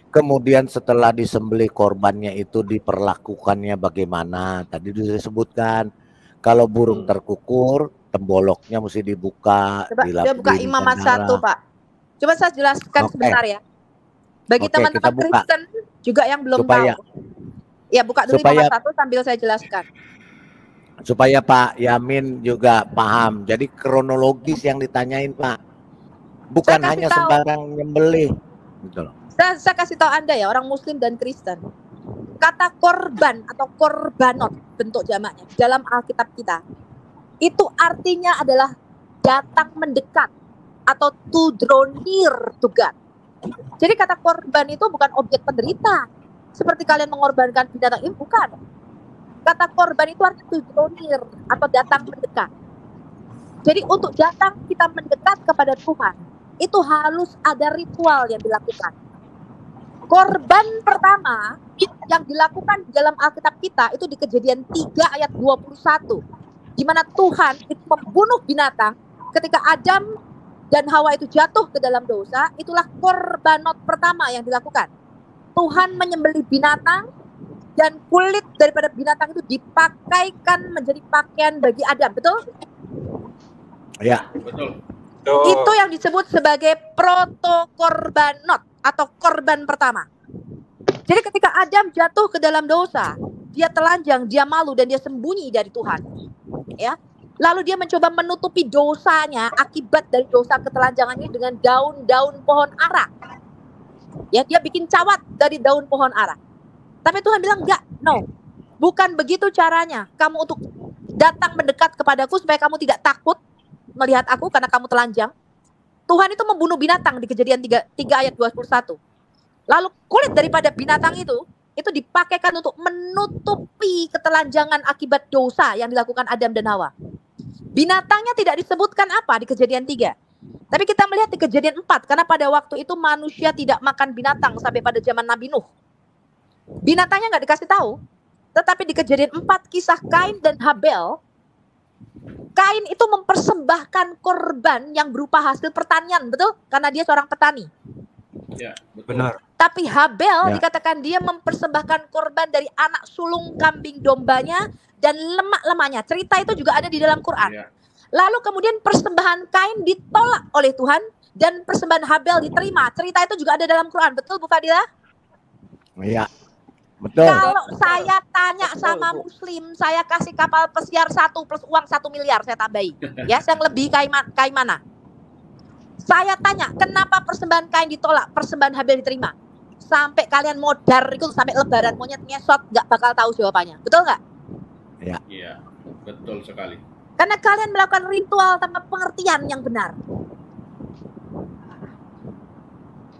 Kemudian setelah disembelih korbannya itu diperlakukannya bagaimana. Tadi disebutkan, kalau burung terkukur, temboloknya mesti dibuka. Coba buka Imamat 1 Pak. Coba saya jelaskan sebentar ya. Bagi teman-teman Kristen juga yang belum tahu. Ya buka dulu Imamat 1 sambil saya jelaskan. Supaya Pak Yamin juga paham. Jadi kronologis yang ditanyain Pak. Bukan hanya sembarang nyembelih. Gitu loh. Saya kasih tahu Anda ya, orang Muslim dan Kristen. Kata korban atau korbanot, bentuk jamaknya dalam Alkitab kita, itu artinya adalah datang mendekat atau to draw near to God. Jadi kata korban itu bukan objek penderita, seperti kalian mengorbankan binatang, itu bukan. Kata korban itu artinya to draw near atau datang mendekat. Jadi untuk datang kita mendekat kepada Tuhan, itu harus ada ritual yang dilakukan. Korban pertama yang dilakukan di dalam Alkitab kita itu di Kejadian 3 ayat 21. Di mana Tuhan itu membunuh binatang ketika Adam dan Hawa itu jatuh ke dalam dosa. Itulah korbanot pertama yang dilakukan. Tuhan menyembelih binatang dan kulit daripada binatang itu dipakaikan menjadi pakaian bagi Adam. Betul? Ya. Betul. Itu yang disebut sebagai protokorbanot atau korban pertama. Jadi ketika Adam jatuh ke dalam dosa, dia telanjang, dia malu dan dia sembunyi dari Tuhan. Ya. Lalu dia mencoba menutupi dosanya akibat dari dosa ketelanjangannya dengan daun-daun pohon ara. Ya, dia bikin cawat dari daun pohon ara. Tapi Tuhan bilang enggak, no. Bukan begitu caranya. Kamu untuk datang mendekat kepadaku supaya kamu tidak takut melihat aku karena kamu telanjang. Tuhan itu membunuh binatang di Kejadian 3 ayat 21. Lalu kulit daripada binatang itu dipakaikan untuk menutupi ketelanjangan akibat dosa yang dilakukan Adam dan Hawa. Binatangnya tidak disebutkan apa di Kejadian 3. Tapi kita melihat di Kejadian 4, karena pada waktu itu manusia tidak makan binatang sampai pada zaman Nabi Nuh. Binatangnya nggak dikasih tahu. Tetapi di Kejadian 4 kisah Kain dan Habel, Kain itu mempersembahkan korban yang berupa hasil pertanian, betul? Karena dia seorang petani. Ya, betul. Benar. Tapi Habel Ya. dikatakan dia mempersembahkan korban dari anak sulung kambing dombanya dan lemak-lemaknya. Cerita itu juga ada di dalam Quran. Ya. Lalu kemudian persembahan Kain ditolak oleh Tuhan dan persembahan Habel diterima. Cerita itu juga ada dalam Quran. Betul Bu Fadila? Iya, betul. Kalau saya tanya sama Muslim, saya kasih kapal pesiar 1 plus uang 1 miliar saya tambahi. Ya, yang lebih Kain mana? Saya tanya, kenapa persembahan Kain ditolak, persembahan Habel diterima? Sampai kalian modar itu sampai lebaran monyet ngesot nggak bakal tahu jawabannya. Betul nggak? Iya, betul sekali. Karena kalian melakukan ritual tanpa pengertian yang benar.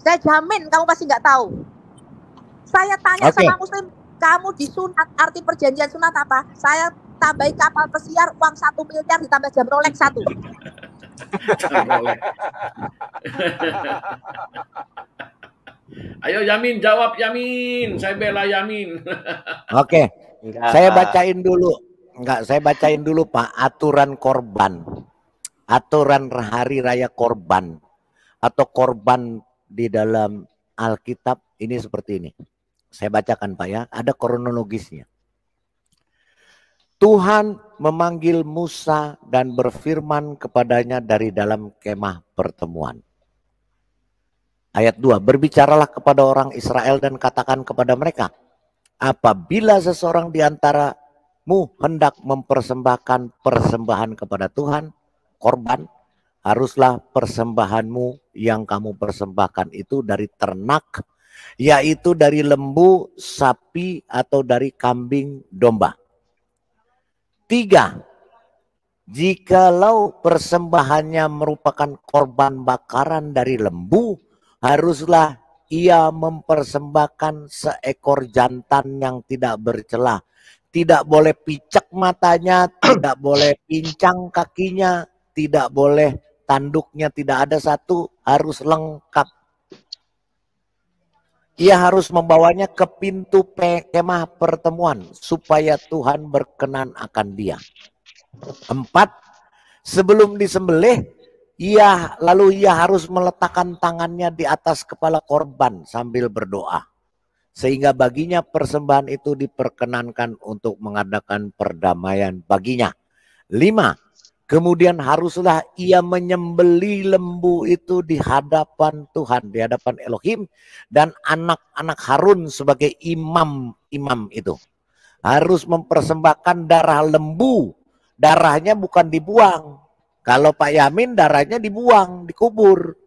Saya jamin kamu pasti nggak tahu. Saya tanya Oke. sama Muslim, kamu disunat, arti perjanjian sunat apa? Saya tambahi kapal pesiar, uang 1 miliar ditambah jam Rolex 1. Ayo Yamin, jawab Yamin. Saya bela Yamin. Oke, Enggak. saya bacain dulu. Saya bacain dulu Pak, aturan korban. Aturan hari raya korban atau korban di dalam Alkitab ini seperti ini. Saya bacakan Pak ya, ada kronologisnya. Tuhan memanggil Musa dan berfirman kepadanya dari dalam kemah pertemuan. Ayat 2, berbicaralah kepada orang Israel dan katakan kepada mereka, apabila seseorang di antaramu hendak mempersembahkan persembahan kepada Tuhan, korban, haruslah persembahanmu yang kamu persembahkan itu dari ternak, yaitu dari lembu, sapi, atau dari kambing, domba. 3, jikalau persembahannya merupakan korban bakaran dari lembu, haruslah ia mempersembahkan seekor jantan yang tidak bercela. Tidak boleh picak matanya, tidak boleh pincang kakinya, tidak boleh tanduknya, tidak ada satu, harus lengkap. Ia harus membawanya ke pintu kemah pertemuan supaya Tuhan berkenan akan dia. 4, sebelum disembelih, ia harus meletakkan tangannya di atas kepala korban sambil berdoa. Sehingga baginya persembahan itu diperkenankan untuk mengadakan perdamaian baginya. 5, kemudian haruslah ia menyembelih lembu itu di hadapan Tuhan, di hadapan Elohim, dan anak-anak Harun sebagai imam itu. Harus mempersembahkan darah lembu. Darahnya bukan dibuang. Kalau Pak Yamin darahnya dibuang, dikubur.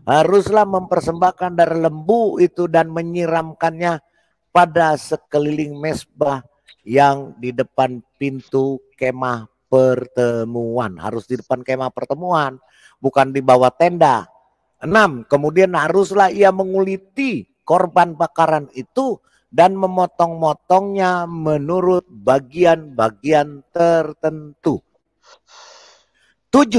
Haruslah mempersembahkan darah lembu itu dan menyiramkannya pada sekeliling mezbah yang di depan pintu kemah pertemuan. Harus di depan kemah pertemuan, bukan di bawah tenda. 6, kemudian haruslah ia menguliti korban bakaran itu dan memotong-motongnya menurut bagian-bagian tertentu. 7,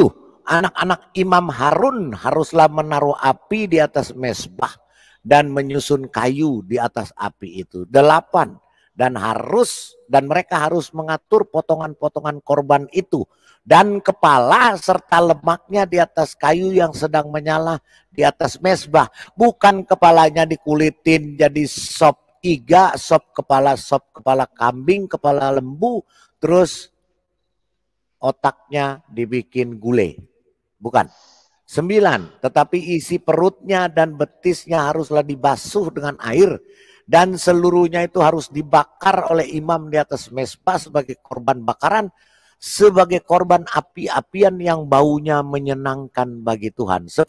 anak-anak Imam Harun haruslah menaruh api di atas mezbah dan menyusun kayu di atas api itu. 8, dan mereka harus mengatur potongan-potongan korban itu dan kepala serta lemaknya di atas kayu yang sedang menyala di atas mezbah. Bukan kepalanya dikulitin jadi sop iga, sop kepala kambing, kepala lembu, terus otaknya dibikin gulai. Bukan. 9, tetapi isi perutnya dan betisnya haruslah dibasuh dengan air dan seluruhnya itu harus dibakar oleh imam di atas mezbah sebagai korban bakaran, sebagai korban api-apian yang baunya menyenangkan bagi Tuhan. 10,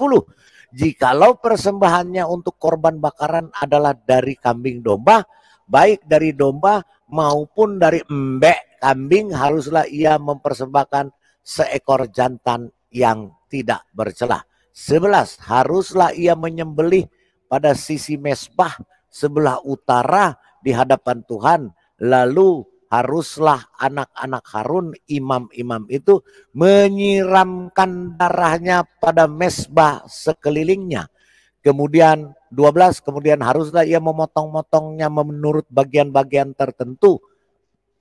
jikalau persembahannya untuk korban bakaran adalah dari kambing domba, baik dari domba maupun dari embek kambing, haruslah ia mempersembahkan seekor jantan yang tidak bercela. 11, haruslah ia menyembelih pada sisi mezbah sebelah utara di hadapan Tuhan, lalu haruslah anak-anak Harun, imam-imam itu menyiramkan darahnya pada mezbah sekelilingnya. Kemudian 12, kemudian haruslah ia memotong-motongnya menurut bagian-bagian tertentu.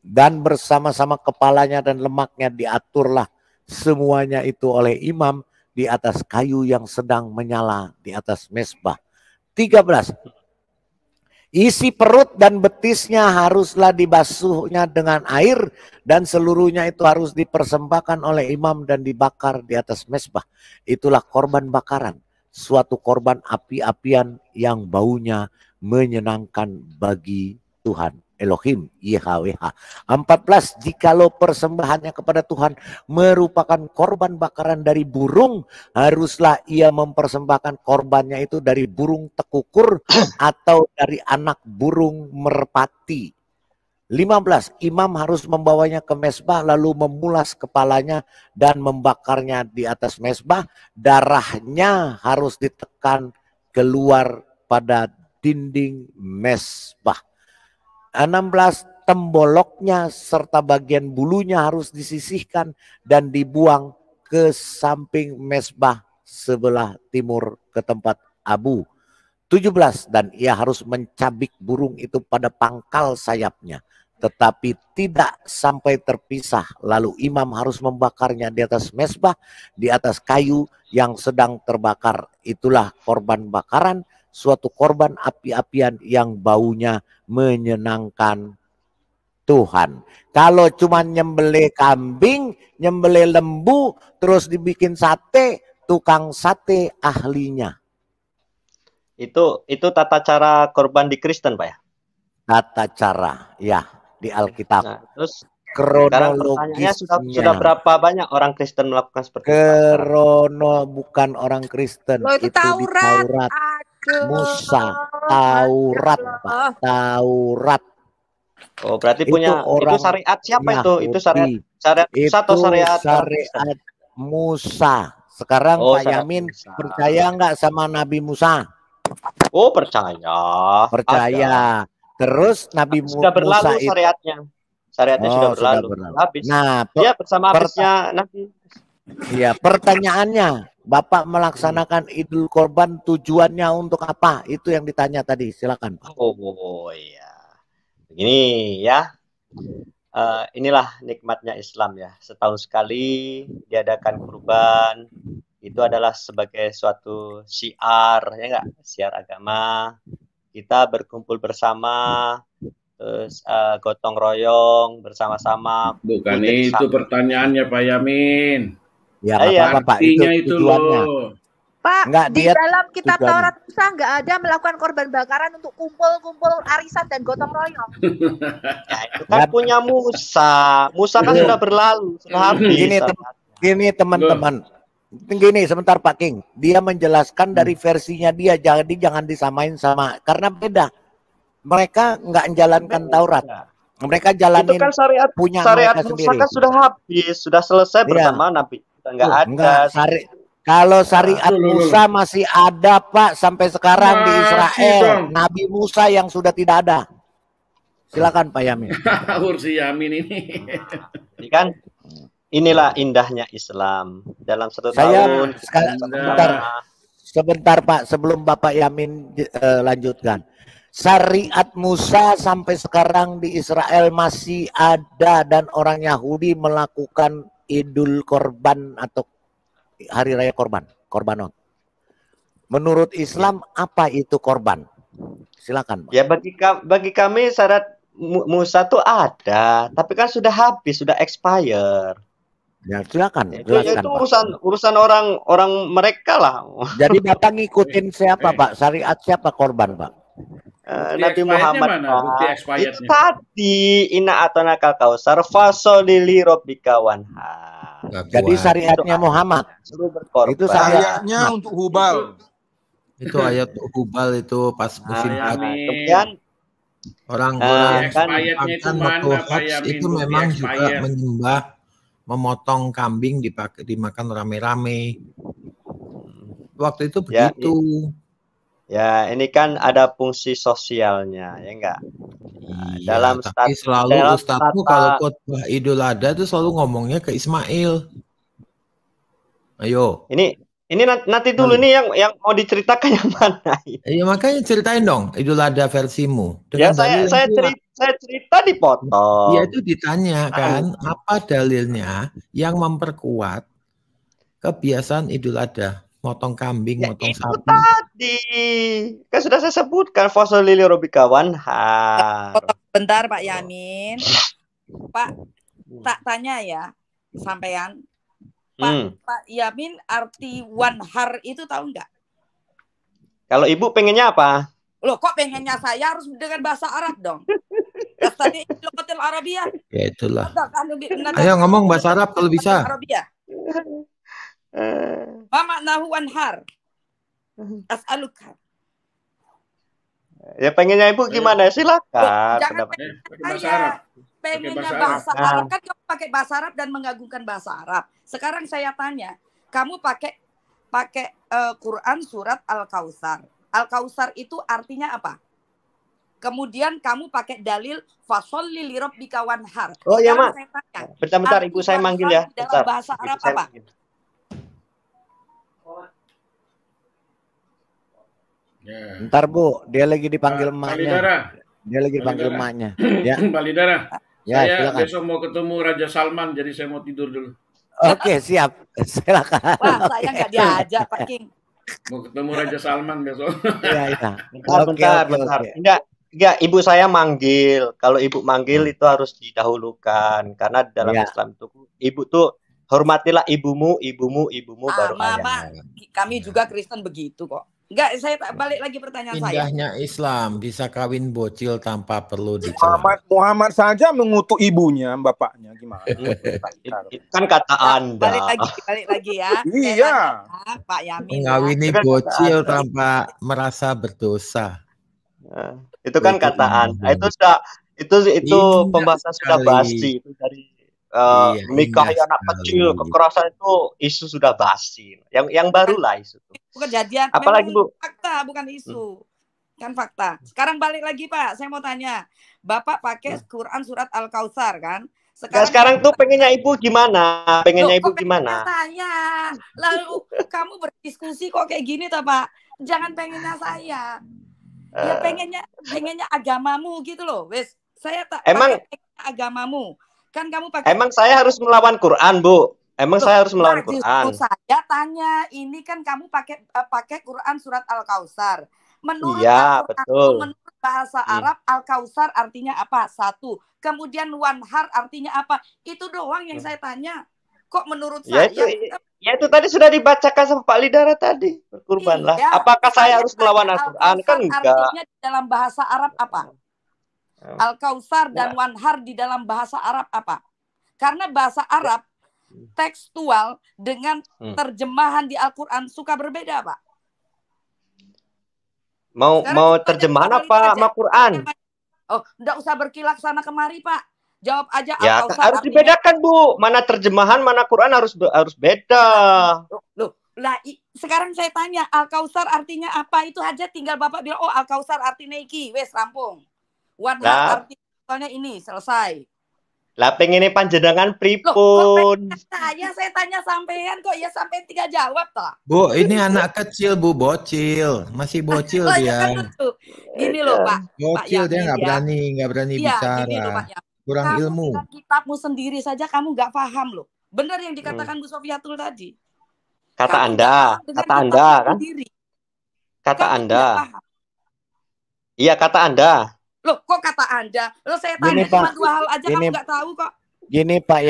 Dan bersama-sama kepalanya dan lemaknya diaturlah semuanya itu oleh imam di atas kayu yang sedang menyala di atas mezbah. 13. Isi perut dan betisnya haruslah dibasuhnya dengan air dan seluruhnya itu harus dipersembahkan oleh imam dan dibakar di atas mezbah. Itulah korban bakaran, suatu korban api-apian yang baunya menyenangkan bagi Tuhan Elohim YHWH. 14. Jikalau persembahannya kepada Tuhan merupakan korban bakaran dari burung, haruslah ia mempersembahkan korbannya itu dari burung tekukur atau dari anak burung merpati. 15. Imam harus membawanya ke mezbah lalu memulas kepalanya dan membakarnya di atas mezbah. Darahnya harus ditekan keluar pada dinding mezbah. 16. Temboloknya serta bagian bulunya harus disisihkan dan dibuang ke samping mezbah sebelah timur ke tempat abu. 17. Dan ia harus mencabik burung itu pada pangkal sayapnya, tetapi tidak sampai terpisah. Lalu imam harus membakarnya di atas mezbah, di atas kayu yang sedang terbakar. Itulah korban bakaran, suatu korban api-apian yang baunya menyenangkan Tuhan. Kalau cuma nyembelih kambing, nyembelih lembu, terus dibikin sate, tukang sate ahlinya. Itu tata cara korban di Kristen, Pak ya? Tata cara, ya, di Alkitab. Nah, terus sekarang pertanyaannya sudah berapa banyak orang Kristen melakukan seperti itu? Bukan orang Kristen. Loh, itu Taurat. Di Taurat. Musa, Taurat, Pak. Taurat. Oh, berarti punya itu syariat siapa Yahudi. itu? Itu syariat Musa atau syariat Musa. Sekarang Pak Yamin Musa. percaya nggak sama Nabi Musa? Oh, percaya. Percaya. Terus Nabi sudah berlalu Musa syariatnya. Syariatnya sudah berlalu. Habis. Nah, dia bersama habisnya Nabi. Iya, pertanyaannya, Bapak melaksanakan Idul Korban tujuannya untuk apa? Itu yang ditanya tadi. Silakan, Pak. Oh iya. Begini ya. Inilah nikmatnya Islam ya. Setahun sekali diadakan kurban. Itu adalah sebagai suatu syiar, ya enggak? Syiar agama. Kita berkumpul bersama, terus gotong royong bersama-sama. Bukan itu pertanyaannya Pak Yamin. Ya, Pak, itu tujuannya. Loh. Pak, enggak, di dalam kitab Taurat Musa nggak ada melakukan korban bakaran untuk kumpul-kumpul arisan dan gotong royong. Ya, itu kan punya Musa. Musa kan sudah berlalu, sudah habis. Gini teman-teman. Gini sebentar Pak King, dia menjelaskan dari versinya dia, jadi jangan disamain sama, karena beda. Mereka nggak menjalankan Taurat, mereka jalanin itu kan syariat mereka Musa sendiri. Kan sudah habis, sudah selesai bersama Nabi. Nggak ada. Kalau syariat Musa masih ada Pak sampai sekarang di Israel. Nabi Musa yang sudah tidak ada. Silakan Pak Yamin. Ursi Yamin ini. Ini kan. Inilah indahnya Islam dalam satu tahun. Sebentar Pak, sebelum Bapak Yamin lanjutkan. Syariat Musa sampai sekarang di Israel masih ada dan orang Yahudi melakukan Idul Korban atau Hari Raya Korbanot. Menurut Islam apa itu korban? Silakan Pak. Ya bagi kami syariat Musa tuh ada, tapi kan sudah habis, sudah expire. Ya silakan. Itu urusan orang mereka lah. Jadi Bapak ngikutin siapa Pak? Syariat siapa korban Pak? Nabi Muhammad Pak. Itu tadi inna atana kausar fasolili robbika wanha. Jadi syariatnya Muhammad. Itu syariatnya untuk Hubal. Itu ayat Hubal itu pas musim kemudian orang-orang itu mana Pak Yamin? Itu memang juga menyembah, memotong kambing dimakan rame-rame. Waktu itu begitu. Ya, ini kan ada fungsi sosialnya, ya enggak? Nah, Iya, dalam tapi selalu dalam Ustadzmu kalau khotbah Idul Adha tuh selalu ngomongnya ke Ismail. Ayo. Ini nanti dulu nih yang mau diceritakan yang mana? Iya, makanya ceritain dong Idul Adha versimu. Ya, Dengan dalil saya yang kuat. saya cerita dipotong. Iya, itu ditanya kan, apa dalilnya yang memperkuat kebiasaan Idul Adha? Motong kambing, motong Itu sapi. tadi. Kan sudah saya sebutkan fasolili robika wanhar. Bentar Pak Yamin. Pak, tak tanya ya, sampean. Pak Yamin, arti wanhar itu tahu nggak? Kalau Ibu pengennya apa? Loh, kok pengennya saya harus dengan bahasa Arab dong? Tadi lugatil Arabiyah. Ya itulah. Ayo ngomong bahasa Arab kalau bisa. Ma maknahu wanhar? As'aluka. Ya pengennya Ibu gimana? Silakan. Jangan saya pengennya bahasa Arab. Kan kamu pakai bahasa Arab dan mengagungkan bahasa Arab. Sekarang saya tanya, kamu pakai Quran surat Al-Kautsar. Al-Kautsar itu artinya apa? Kemudian kamu pakai dalil fasholli lirabbika wanhar. Oh ya, Mak. Bentar, Ibu saya manggil ya. Dalam bahasa Arab apa? Ya. Ntar Bu, dia lagi dipanggil emaknya. Dia lagi dipanggil emaknya. Ya. Pak Lidara, ya, saya silakan. besok mau ketemu Raja Salman, jadi saya mau tidur dulu. Oke, siap. Silakan. Wah, saya nggak diajak, Pak King. Mau ketemu Raja Salman besok. Iya. Bentar. Enggak, ibu saya manggil. Kalau ibu manggil itu harus didahulukan karena dalam Islam itu ibu tuh hormatilah ibumu baru ayah. Kami juga Kristen begitu kok. Enggak, saya balik lagi pertanyaan saya. Indahnya Islam bisa kawin bocil tanpa perlu dicela. Muhammad saja mengutuk ibunya, bapaknya gimana? Kan kata Anda. Balik lagi ya. Iya. Pak Yamin. Mengawini bocil tanpa merasa berdosa. Nah, itu kan kata Anda. Itu pembahasan sudah basi. Itu dari menikahi anak kecil, kekerasan itu isu sudah basi. Yang barulah isu itu. Kejadian. Apalagi Bu? Fakta bukan isu. Kan fakta. Sekarang balik lagi Pak, saya mau tanya. Bapak pakai Quran surat Al-Kautsar kan? Sekarang tuh pengennya Ibu gimana? Pengennya Ibu gimana? Saya. Lalu kamu berdiskusi kok kayak gini toh Pak? Jangan pengennya saya. Ya pengennya agamamu gitu loh. Wes, saya tak pakai agamamu. Kan kamu pakai. Emang saya harus melawan Quran, Bu? Saya harus melawan Quran. Saya tanya, ini kan kamu pakai Quran surat Al-Kautsar. Menurut menurut bahasa Arab, Al-Kautsar artinya apa? Satu. Kemudian wanhar artinya apa? Itu doang yang saya tanya. Kok menurut saya? Itu tadi sudah dibacakan sama Pak Lidara tadi. Berkurbanlah. Iya, apakah saya harus melawan Al-Quran? Kan enggak. Artinya di dalam bahasa Arab apa? Al-Kautsar dan wanhar di dalam bahasa Arab apa? Karena bahasa Arab tekstual dengan terjemahan di Al-Quran suka berbeda, Pak. Mau terjemahan apa sama Quran? Oh, enggak usah berkilat sana kemari, Pak. Jawab aja. Ya, harus dibedakan, Bu. Mana terjemahan, mana Quran harus beda. Loh, sekarang saya tanya, Al-Kautsar artinya apa? Itu aja tinggal Bapak bilang, oh Al-Kautsar artinya iki, wes rampung. Wanhar artinya ini, selesai. Lah pengennya panjenengan pripun? Saya tanya sampean kok ya sampean tidak jawab toh. Bu, ini anak kecil Bu, bocil, masih bocil dia. Gini loh Pak. Bocil dia nggak berani bicara. Gini loh, Pak, kurang kamu ilmu. Kitabmu sendiri saja kamu nggak paham loh. Benar yang dikatakan Bu Sofiatul tadi. Kata Anda kan? Kata Anda. Iya kata Anda. Loh, kok kata Anda? Loh, saya tanya cuma dua hal aja kamu nggak tahu kok. Gini Pak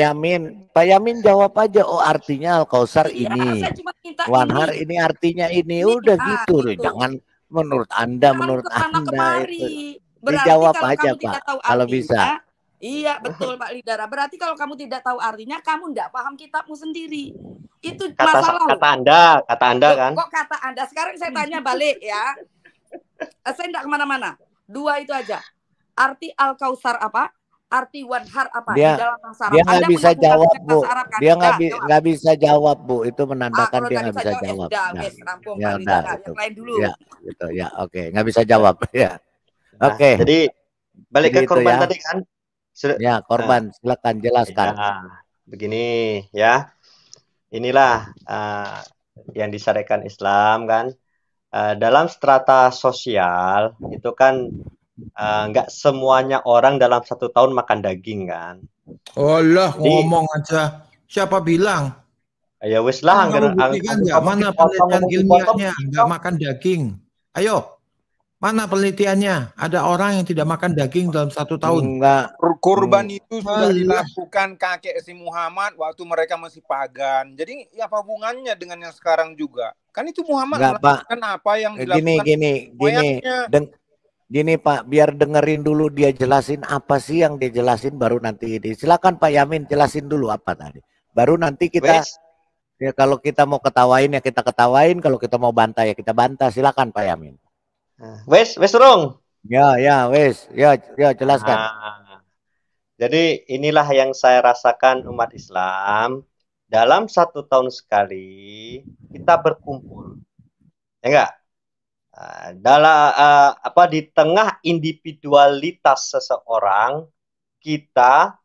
Yamin jawab aja. Oh artinya Al-Kautsar ini. Wanhar ini artinya ini. Udah gitu loh. Jangan menurut Anda itu. Dijawab aja Pak. Kalau bisa. Iya betul Pak Lidara. Berarti kalau kamu tidak tahu artinya, kamu tidak paham kitabmu sendiri. Itu masalah. Kata Anda kan? Kok kata Anda? Sekarang saya tanya balik ya. Saya tidak kemana-mana. Dua itu aja. Arti Al-Kautsar apa? arti wanhar apa di Dia dalam bahasa Arab? dia nggak Anda bisa punya buku jawab, bahasa Bu. Arab kan? Dia Jawab. nggak bisa jawab, Bu. Itu menandakan Kalau dia nggak nggak bisa bisa jawab, jawab. udah Nah, wes rampung ya Pak udah Lidara. itu. Yang lain dulu. Ya, gitu ya. Oke, nggak bisa jawab ya. Nah, Oke. jadi balik Jadi ke itu korban ya. tadi kan. Sudah, Ya, korban silakan jelaskan. ya, begini ya. Inilah yang disyariatkan Islam kan. Dalam strata sosial itu kan nggak semuanya orang dalam 1 tahun makan daging kan. Allah, Jadi, ngomong aja. Siapa bilang? ya wis lah, Kamu buktikan nggak? Mana penelitian ilmiahnya nggak makan daging? Ayo, mana penelitiannya? Ada orang yang tidak makan daging dalam 1 tahun. Enggak. Kurban itu sudah Allah. dilakukan kakek si Muhammad waktu mereka masih pagan. Jadi apa hubungannya dengan yang sekarang juga? Kan itu Muhammad Enggak, Pak. melakukan apa yang dilakukan Gini. moyangnya. Gini Pak, biar dengerin dulu dia jelasin apa sih yang dia jelasin baru nanti ini. Silakan Pak Yamin jelasin dulu apa tadi. Baru nanti kita Wes. ya kalau kita mau ketawain ya kita ketawain, kalau kita mau bantah ya kita bantah. Silakan Pak Yamin. Wes Rung. Ya, wes. Ya, jelaskan. Jadi inilah yang saya rasakan umat Islam dalam 1 tahun sekali kita berkumpul. Ya enggak? Dalam di tengah individualitas seseorang kita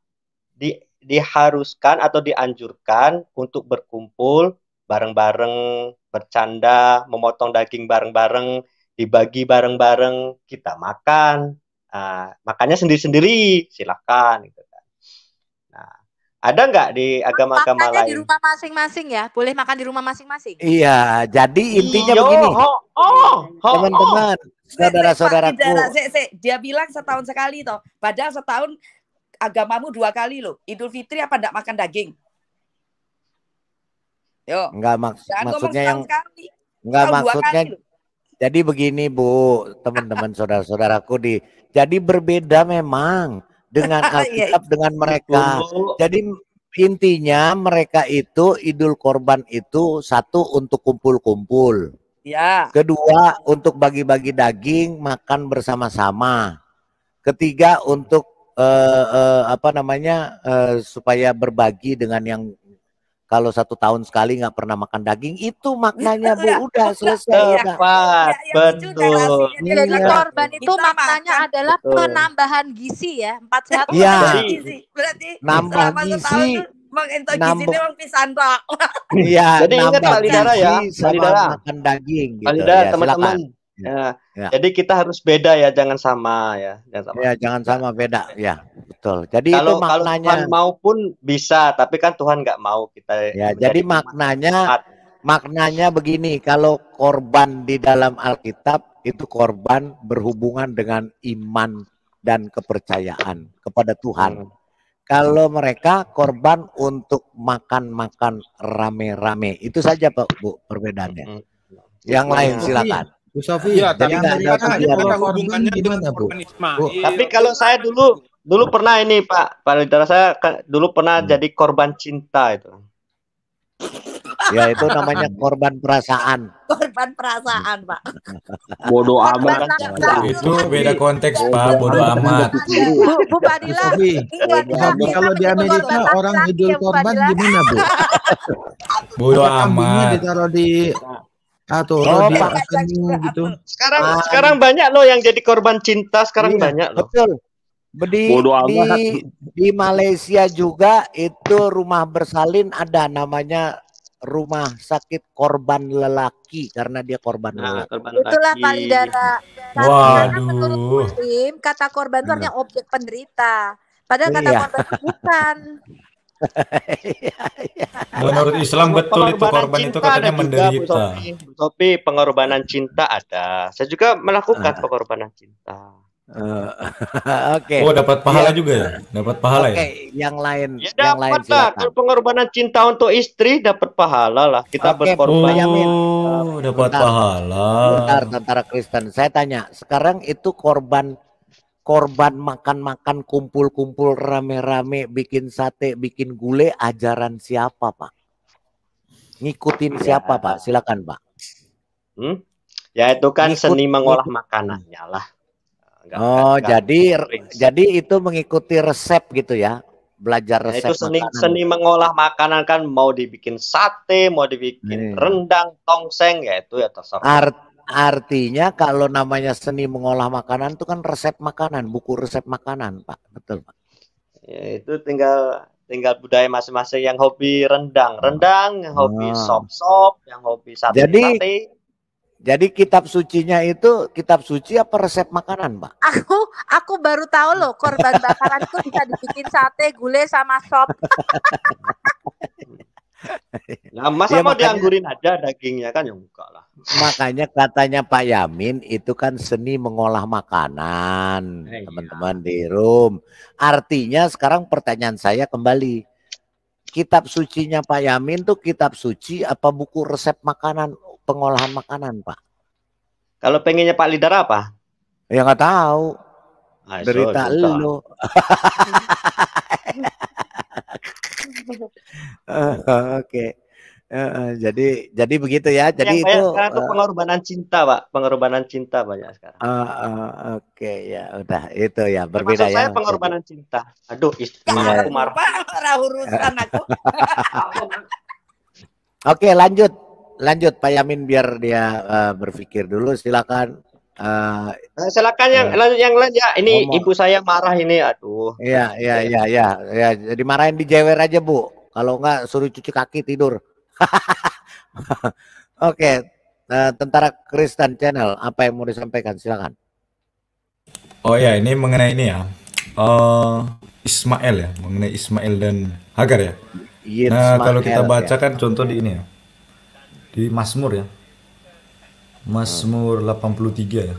diharuskan atau dianjurkan untuk berkumpul bareng-bareng, bercanda, memotong daging bareng-bareng, dibagi bareng-bareng, kita makan. Makannya sendiri-sendiri, silakan gitu kan. Nah, ada nggak di agama-agama Makannya lain? di rumah masing-masing ya? Boleh makan di rumah masing-masing? Iya, jadi intinya begini. Teman-teman, saudara-saudaraku. Dia bilang setahun sekali toh. Padahal setahun agamamu 2 kali loh. Idul Fitri apa enggak makan daging? Yo. Enggak maksudnya yang enggak maksudnya. Jadi begini Bu, teman-teman saudara-saudaraku jadi berbeda memang dengan Alkitab dengan mereka. Jadi intinya mereka itu Idul Korban itu 1 untuk kumpul-kumpul. Ya. Kedua untuk bagi-bagi daging makan bersama-sama. Ketiga untuk supaya berbagi dengan yang kalau 1 tahun sekali nggak pernah makan daging itu maknanya Bu, udah selesai. Tepat, betul. Jadi korban itu maknanya adalah penambahan gizi ya, 4 sehat. Iya. Berarti nambah gizi. Mengentok gizi ini orang pisan Pak. Iya. Jadi ingat Pak Lidara ya, Pak Lidara makan daging. Pak Lidara, teman-teman. Ya. Jadi kita harus beda ya, jangan sama ya. Jangan sama, beda ya, betul. Jadi itu maknanya. Kalau Tuhan mau pun bisa, tapi kan Tuhan nggak mau kita. Ya, jadi maknanya begini, kalau korban di dalam Alkitab itu korban berhubungan dengan iman dan kepercayaan kepada Tuhan. Kalau mereka korban untuk makan-makan rame-rame, itu saja Pak Bu perbedaannya. Yang lain silakan. Bu Sofi, ya, tapi ada hubungannya dengan Bu? Tapi kalau saya dulu pernah ini Pak Lidara, saya dulu pernah jadi korban cinta itu. Ya itu namanya korban perasaan. Korban perasaan Pak. Bodoh amat. Itu beda konteks Pak, bodoh amat. Bu Fadila, kalau di Amerika orang Idul Korban gimana Bu? Bodoh amat. Ditaruh di gitu. Sekarang banyak loh yang jadi korban cinta, sekarang banyak loh. Betul. Di Malaysia juga itu rumah bersalin ada namanya rumah sakit korban lelaki karena dia korban lelaki. Itulah Pak Lidara. Karena menurut Muslim kata korban itu artinya objek penderita. Padahal kata korban itu bukan. Menurut Islam betul itu korban itu katanya menderita. Tapi pengorbanan cinta ada. Saya juga melakukan pengorbanan cinta. Oke. Oh, dapat pahala juga ya? Dapat pahala ya? Yang lain, ya dapat lah. Kalau pengorbanan cinta untuk istri dapat pahala lah. Kita berkorban. Oh, dapat pahala. Bentar, tentara Kristen. Saya tanya, sekarang itu korban makan-makan kumpul-kumpul rame-rame bikin sate, bikin gulai, ajaran siapa Pak? Ngikutin siapa Pak? Silakan Pak. Ya itu kan seni mengolah makanannya lah. Oh, nggak jadi prinsip. itu mengikuti resep gitu ya, belajar Nah, itu resep seni makanan. seni mengolah makanan kan mau dibikin sate, mau dibikin Nih. rendang, tongseng, ya itu ya terserah. Artinya kalau namanya seni mengolah makanan itu kan resep makanan, buku resep makanan, Pak. Betul, Pak. Ya, itu tinggal budaya masing-masing, yang hobi rendang, yang hobi Oh. sop, yang hobi sate. Jadi kitab sucinya itu kitab suci apa resep makanan, Pak? Aku baru tahu loh, korban bakaran itu bisa dibikin sate, gulai sama sop. Nah, masa Ya, mau makanya- dianggurin aja dagingnya kan, ya enggak lah. Makanya katanya Pak Yamin itu kan seni mengolah makanan, Iya. teman-teman di room. Artinya sekarang pertanyaan saya kembali, kitab sucinya Pak Yamin tuh kitab suci apa buku resep makanan, pengolahan makanan, Pak? Kalau pengennya Pak Lidar apa? Ya nggak tahu. Ah, Derita susah. lu. Oke. Jadi begitu ya. Jadi Yang itu banyak sekarang tuh pengorbanan cinta, Pak. Pengorbanan cinta banyak sekarang. oke ya udah itu ya berbeda Maksud ya. saya pengorbanan cinta. Aduh, istri Iya. aku marah. Pak, urusan aku. Oke, lanjut Pak Yamin biar dia berpikir dulu, silakan. Silakan yang lain ya. Ini Ngomong. ibu saya marah ini. Aduh. Iya. Jadi marahin di jewer aja, Bu. Kalau enggak suruh cuci kaki tidur. Oke, Tentara Kristen Channel, apa yang mau disampaikan? Silakan. Oh ya, ini mengenai ini ya. Ismail ya, mengenai Ismail dan Hagar ya. Nah, kalau kita baca kan contoh di ini ya. Di Mazmur ya. Mazmur 83 ya.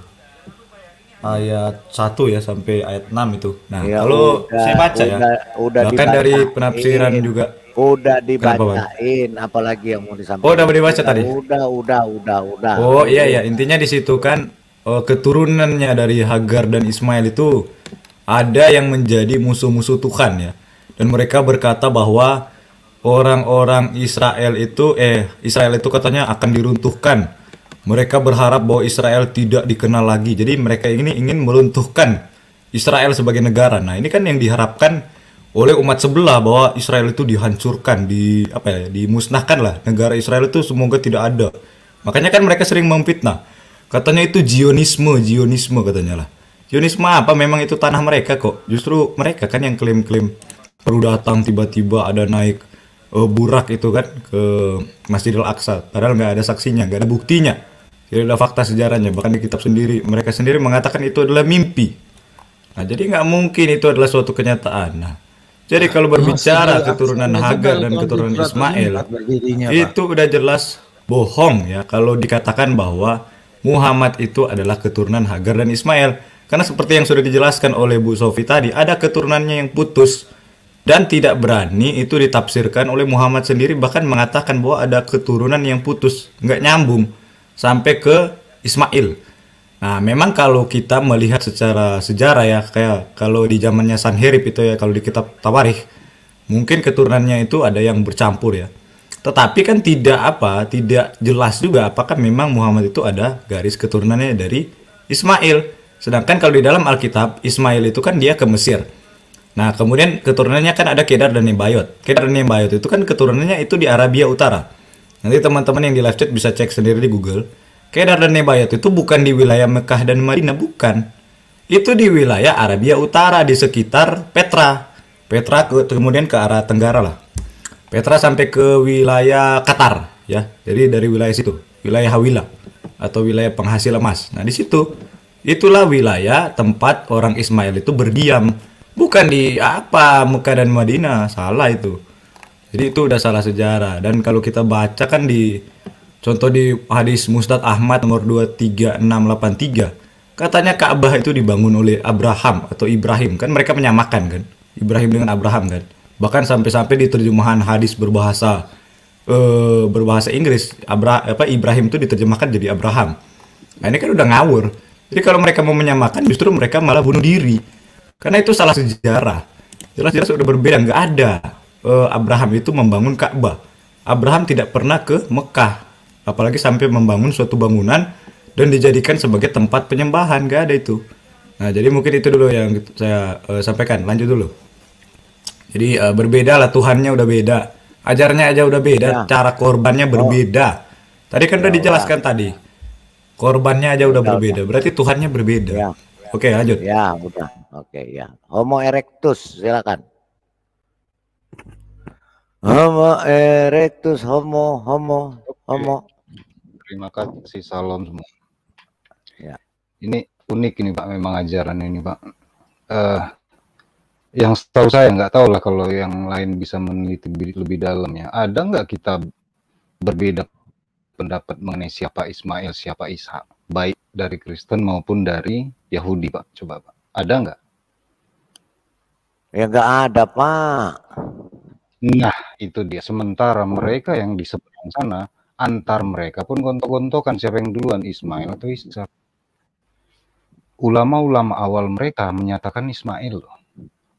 Ayat 1 ya sampai ayat 6 itu. Nah, Ya, kalau saya baca ya. udah Bahkan dari dibacain. penafsiran juga. Udah Kenapa, Bang? dibacain, apalagi yang mau disampaikan? Oh, udah dibaca tadi? Udah. Oh iya, intinya di situ kan keturunannya dari Hagar dan Ismail itu ada yang menjadi musuh-musuh Tuhan ya. Dan mereka berkata bahwa orang-orang Israel itu katanya akan diruntuhkan. Mereka berharap bahwa Israel tidak dikenal lagi. Jadi mereka ini ingin meruntuhkan Israel sebagai negara. Nah, ini kan yang diharapkan oleh umat sebelah, bahwa Israel itu dihancurkan, dimusnahkan lah. Negara Israel itu semoga tidak ada. Makanya kan mereka sering memfitnah. Katanya itu Zionisme katanya lah. Zionisme apa? Memang itu tanah mereka kok. Justru mereka kan yang klaim-klaim perlu datang tiba-tiba ada naik burak itu kan ke Masjidil Aqsa. Padahal nggak ada saksinya, nggak ada buktinya. Tidak ada fakta sejarahnya. Bahkan di kitab sendiri, mereka sendiri mengatakan itu adalah mimpi. Nah, jadi nggak mungkin itu adalah suatu kenyataan. Nah, jadi kalau berbicara keturunan Hagar dan keturunan Ismail, itu udah jelas bohong ya kalau dikatakan bahwa Muhammad itu adalah keturunan Hagar dan Ismail. Karena seperti yang sudah dijelaskan oleh Bu Sofi tadi, ada keturunannya yang putus dan tidak berani itu ditafsirkan oleh Muhammad sendiri, bahkan mengatakan bahwa ada keturunan yang putus, nggak nyambung sampai ke Ismail. Nah, memang kalau kita melihat secara sejarah ya, kayak kalau di zamannya Sanherib itu ya, kalau di kitab Tawarikh, mungkin keturunannya itu ada yang bercampur ya. Tetapi kan tidak jelas juga apakah memang Muhammad itu ada garis keturunannya dari Ismail. Sedangkan kalau di dalam Alkitab, Ismail itu kan dia ke Mesir. Nah, kemudian keturunannya kan ada Kedar dan Nebayot. Kedar dan Nebayot itu kan keturunannya itu di Arabia Utara. Nanti teman-teman yang di live chat bisa cek sendiri di Google. Kedar dan Nebayot itu bukan di wilayah Mekah dan Madinah, bukan. Itu di wilayah Arabia Utara, di sekitar Petra. Kemudian ke arah tenggara lah. Petra sampai ke wilayah Qatar ya. Jadi dari wilayah situ, wilayah Hawilah atau wilayah penghasil emas. Nah, di situ itulah wilayah tempat orang Ismail itu berdiam. Bukan di Mekah dan Madinah, salah itu. Jadi itu udah salah sejarah. Dan kalau kita baca kan di contoh di hadis Musnad Ahmad nomor 23683, katanya Ka'bah itu dibangun oleh Abraham atau Ibrahim. Kan mereka menyamakan kan Ibrahim dengan Abraham kan. Bahkan sampai-sampai di terjemahan hadis berbahasa Inggris, Ibrahim itu diterjemahkan jadi Abraham. Nah, ini kan udah ngawur. Jadi kalau mereka mau menyamakan, justru mereka malah bunuh diri. Karena itu salah sejarah. Jelas-jelas udah berbeda. Nggak ada Abraham itu membangun Ka'bah. Abraham tidak pernah ke Mekah. Apalagi sampai membangun suatu bangunan dan dijadikan sebagai tempat penyembahan. Nggak ada itu. Nah, jadi mungkin itu dulu yang saya sampaikan. Lanjut dulu. Jadi berbeda lah, Tuhannya udah beda. Ajarnya aja udah beda, Ya. cara korbannya berbeda. Tadi kan udah dijelaskan tadi. Korbannya aja udah berbeda. Berarti Tuhannya berbeda. Ya. Oke, lanjut. Ya, udah. Oke, ya. Homo erectus, silakan. Homo erectus, homo. Terima kasih, salam semua. Ya. Ini unik ini Pak, memang ajaran ini Pak. Yang setahu saya, nggak tahu lah kalau yang lain bisa meneliti lebih dalam ya. Ada nggak kita berbeda pendapat mengenai siapa Ismail, siapa Ishak, baik dari Kristen maupun dari Yahudi Pak? Coba Pak, ada nggak? Ya nggak ada Pak. Nah itu dia. Sementara mereka yang di seberang sana, antar mereka pun gontok-gontokan siapa yang duluan, Ismail atau Ishak. Ulama-ulama awal mereka menyatakan Ismail loh.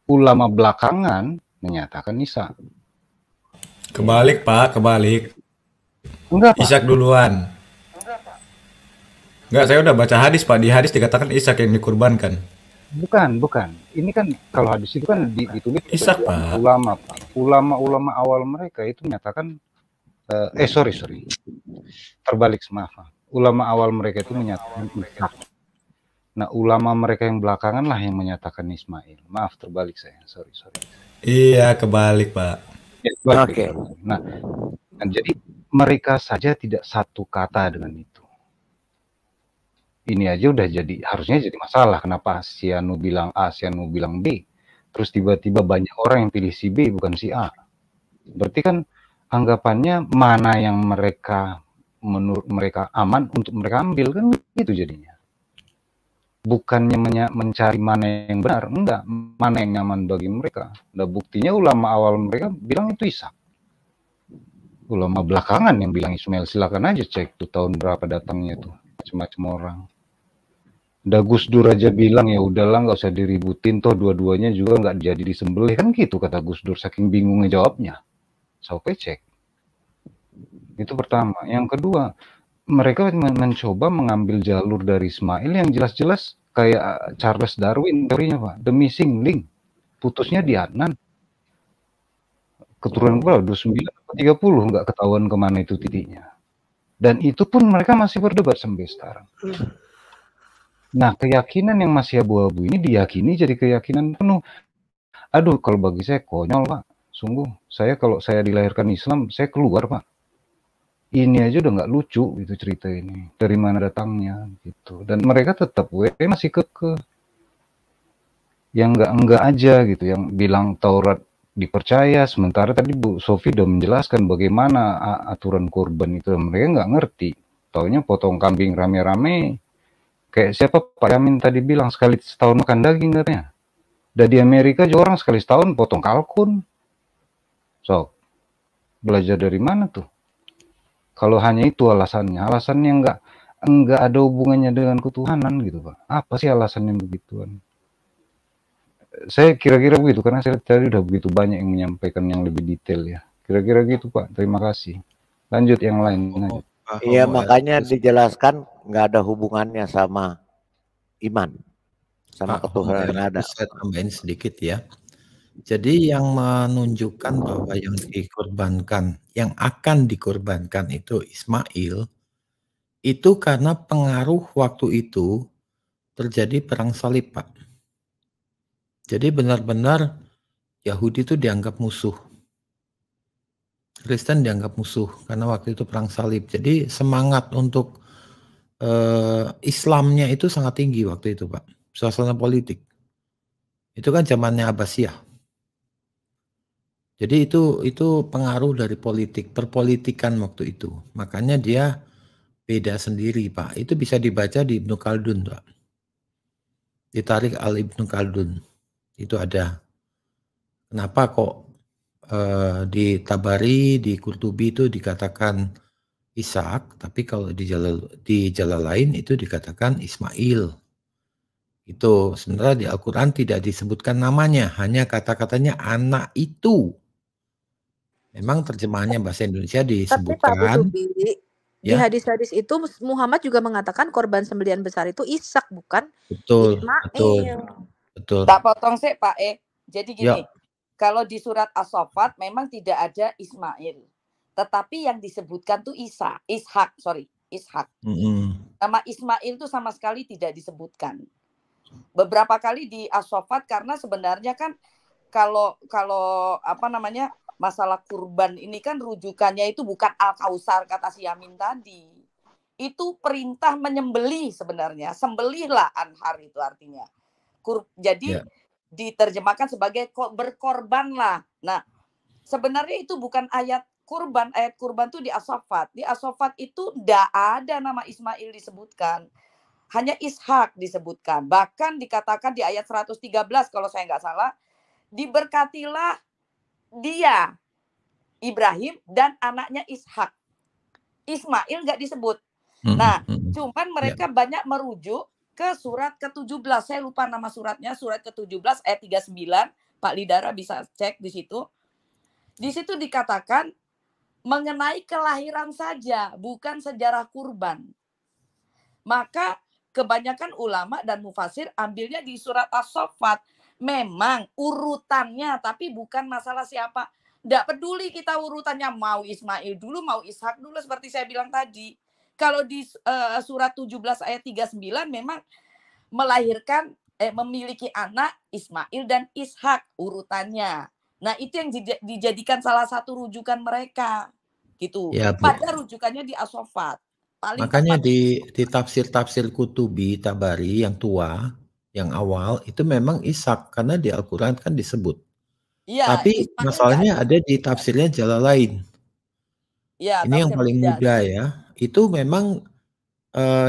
Ulama belakangan menyatakan Ishak. Kebalik Pak, kebalik. Enggak Pak. Ishak duluan. Enggak, saya udah baca hadis Pak. Di hadis dikatakan Ishak yang dikurbankan. Bukan. Ini kan kalau hadis itu kan ditulis Ishak Pak. Ulama Pak. Ulama-ulama awal mereka itu menyatakan sorry. Terbalik, maaf. Ulama awal mereka itu menyatakan Ishak. Nah, ulama mereka yang belakangan lah yang menyatakan Ismail. Maaf, terbalik saya. Sorry. Iya, kebalik Pak. Ya, Oke. Nah, jadi mereka saja tidak satu kata dengan itu. Ini aja udah harusnya jadi masalah. Kenapa si Anu bilang A, si Anu bilang B. Terus tiba-tiba banyak orang yang pilih si B bukan si A. Berarti kan anggapannya mana yang menurut mereka aman untuk mereka ambil, kan gitu jadinya. Bukannya mencari mana yang benar, enggak, mana yang nyaman bagi mereka. Nah, buktinya ulama awal mereka bilang itu Ishak. Ulama belakangan yang bilang Ismail, silakan aja cek tuh tahun berapa datangnya tuh, macam-macam orang. Gus Dur aja bilang ya udahlah nggak usah diributin, toh dua-duanya juga nggak jadi disembelih, kan gitu kata Gus Dur, saking bingungnya jawabnya. Sampai cek. Itu pertama. Yang kedua, mereka mencoba mengambil jalur dari Ismail yang jelas-jelas kayak Charles Darwin teorinya Pak, the missing link, putusnya di Adnan. Keturunan berapa? 29 atau 30 nggak ketahuan kemana itu titiknya. Dan itu pun mereka masih berdebat sampai sekarang. Nah, keyakinan yang masih abu-abu ini diyakini jadi keyakinan penuh. Aduh, kalau bagi saya konyol Pak. Sungguh, kalau saya dilahirkan Islam, saya keluar Pak. Ini aja udah nggak lucu gitu cerita ini. Dari mana datangnya gitu. Dan mereka tetap masih kekeh. Yang enggak aja gitu, yang bilang Taurat dipercaya, sementara tadi Bu Sofi udah menjelaskan bagaimana aturan kurban itu. Mereka nggak ngerti. Taunya potong kambing rame-rame. Kayak siapa Pak Yamin tadi bilang sekali setahun makan daging katanya. Dan di Amerika juga orang sekali setahun potong kalkun. So, belajar dari mana tuh? Kalau hanya itu alasannya enggak ada hubungannya dengan ketuhanan gitu Pak. Apa sih alasannya begituan? Saya kira-kira begitu, karena saya tadi udah begitu banyak yang menyampaikan yang lebih detail ya. Kira-kira gitu Pak, terima kasih. Lanjut yang lain. Iya, makanya dijelaskan nggak ada hubungannya sama iman, sama ketuhanan yang ada. Saya tambahin sedikit ya. Jadi yang menunjukkan bahwa yang dikorbankan, yang akan dikorbankan itu Ismail, itu karena pengaruh waktu itu terjadi perang salib Pak. Jadi benar-benar Yahudi itu dianggap musuh. Kristen dianggap musuh karena waktu itu perang salib. Jadi semangat untuk Islamnya itu sangat tinggi waktu itu Pak. Suasana politik. Itu kan zamannya Abbasiyah. Jadi itu pengaruh dari politik, perpolitikan waktu itu. Makanya dia beda sendiri Pak. Itu bisa dibaca di Ibnu Khaldun Pak. Ditarik al Ibnu Khaldun. Itu ada. Kenapa kok di Tabari, di Qurtubi itu dikatakan Ishak, tapi kalau di Jalalain itu dikatakan Ismail. Itu sebenarnya di Al-Quran tidak disebutkan namanya, hanya kata-katanya anak itu. Memang terjemahannya bahasa Indonesia disebutkan. Tapi Pak Butubi, Di Ya, hadis-hadis itu Muhammad juga mengatakan korban sembelihan besar itu Ishak, bukan betul, Ismail. betul. Tak potong sih Pak Jadi Ya, gini, kalau di surat As-Saffat memang tidak ada Ismail. Tetapi yang disebutkan tuh Ishak. Nama Ismail itu sama sekali tidak disebutkan. Beberapa kali di As-Saffat karena sebenarnya kan kalau apa namanya masalah kurban ini kan rujukannya itu bukan Al-Kausar kata si Yamin tadi. Itu perintah menyembelih sebenarnya. Sembelihlah anhar itu artinya. Jadi diterjemahkan sebagai berkorbanlah. Nah, sebenarnya itu bukan ayat kurban. Ayat kurban itu di As-Saffat. Di As-Saffat itu tidak ada nama Ismail disebutkan. Hanya Ishak disebutkan. Bahkan dikatakan di ayat 113 kalau saya nggak salah, diberkatilah dia, Ibrahim dan anaknya Ishak. Ismail nggak disebut. Nah, cuman mereka banyak merujuk ke surat ke-17. Saya lupa nama suratnya, surat ke-17 ayat 39. Pak Lidara bisa cek di situ. Di situ dikatakan mengenai kelahiran saja, bukan sejarah kurban. Maka kebanyakan ulama dan mufasir ambilnya di surat As-Saffat. Memang urutannya, tapi bukan masalah siapa. Tidak peduli kita urutannya mau Ismail dulu, mau Ishak dulu seperti saya bilang tadi. Kalau di surat 17 ayat 39 memang melahirkan memiliki anak Ismail dan Ishak urutannya. Nah, itu yang dijadikan salah satu rujukan mereka. Gitu. Ya, Bu. Pada rujukannya di As-Saffat. Makanya di tafsir-tafsir Kutubi Tabari yang tua, yang awal itu memang Ishak karena di Al-Qur'an kan disebut. Ya, Tapi masalahnya ada di tafsirnya Jalalain. Ya, ini yang paling mudah ya. Itu memang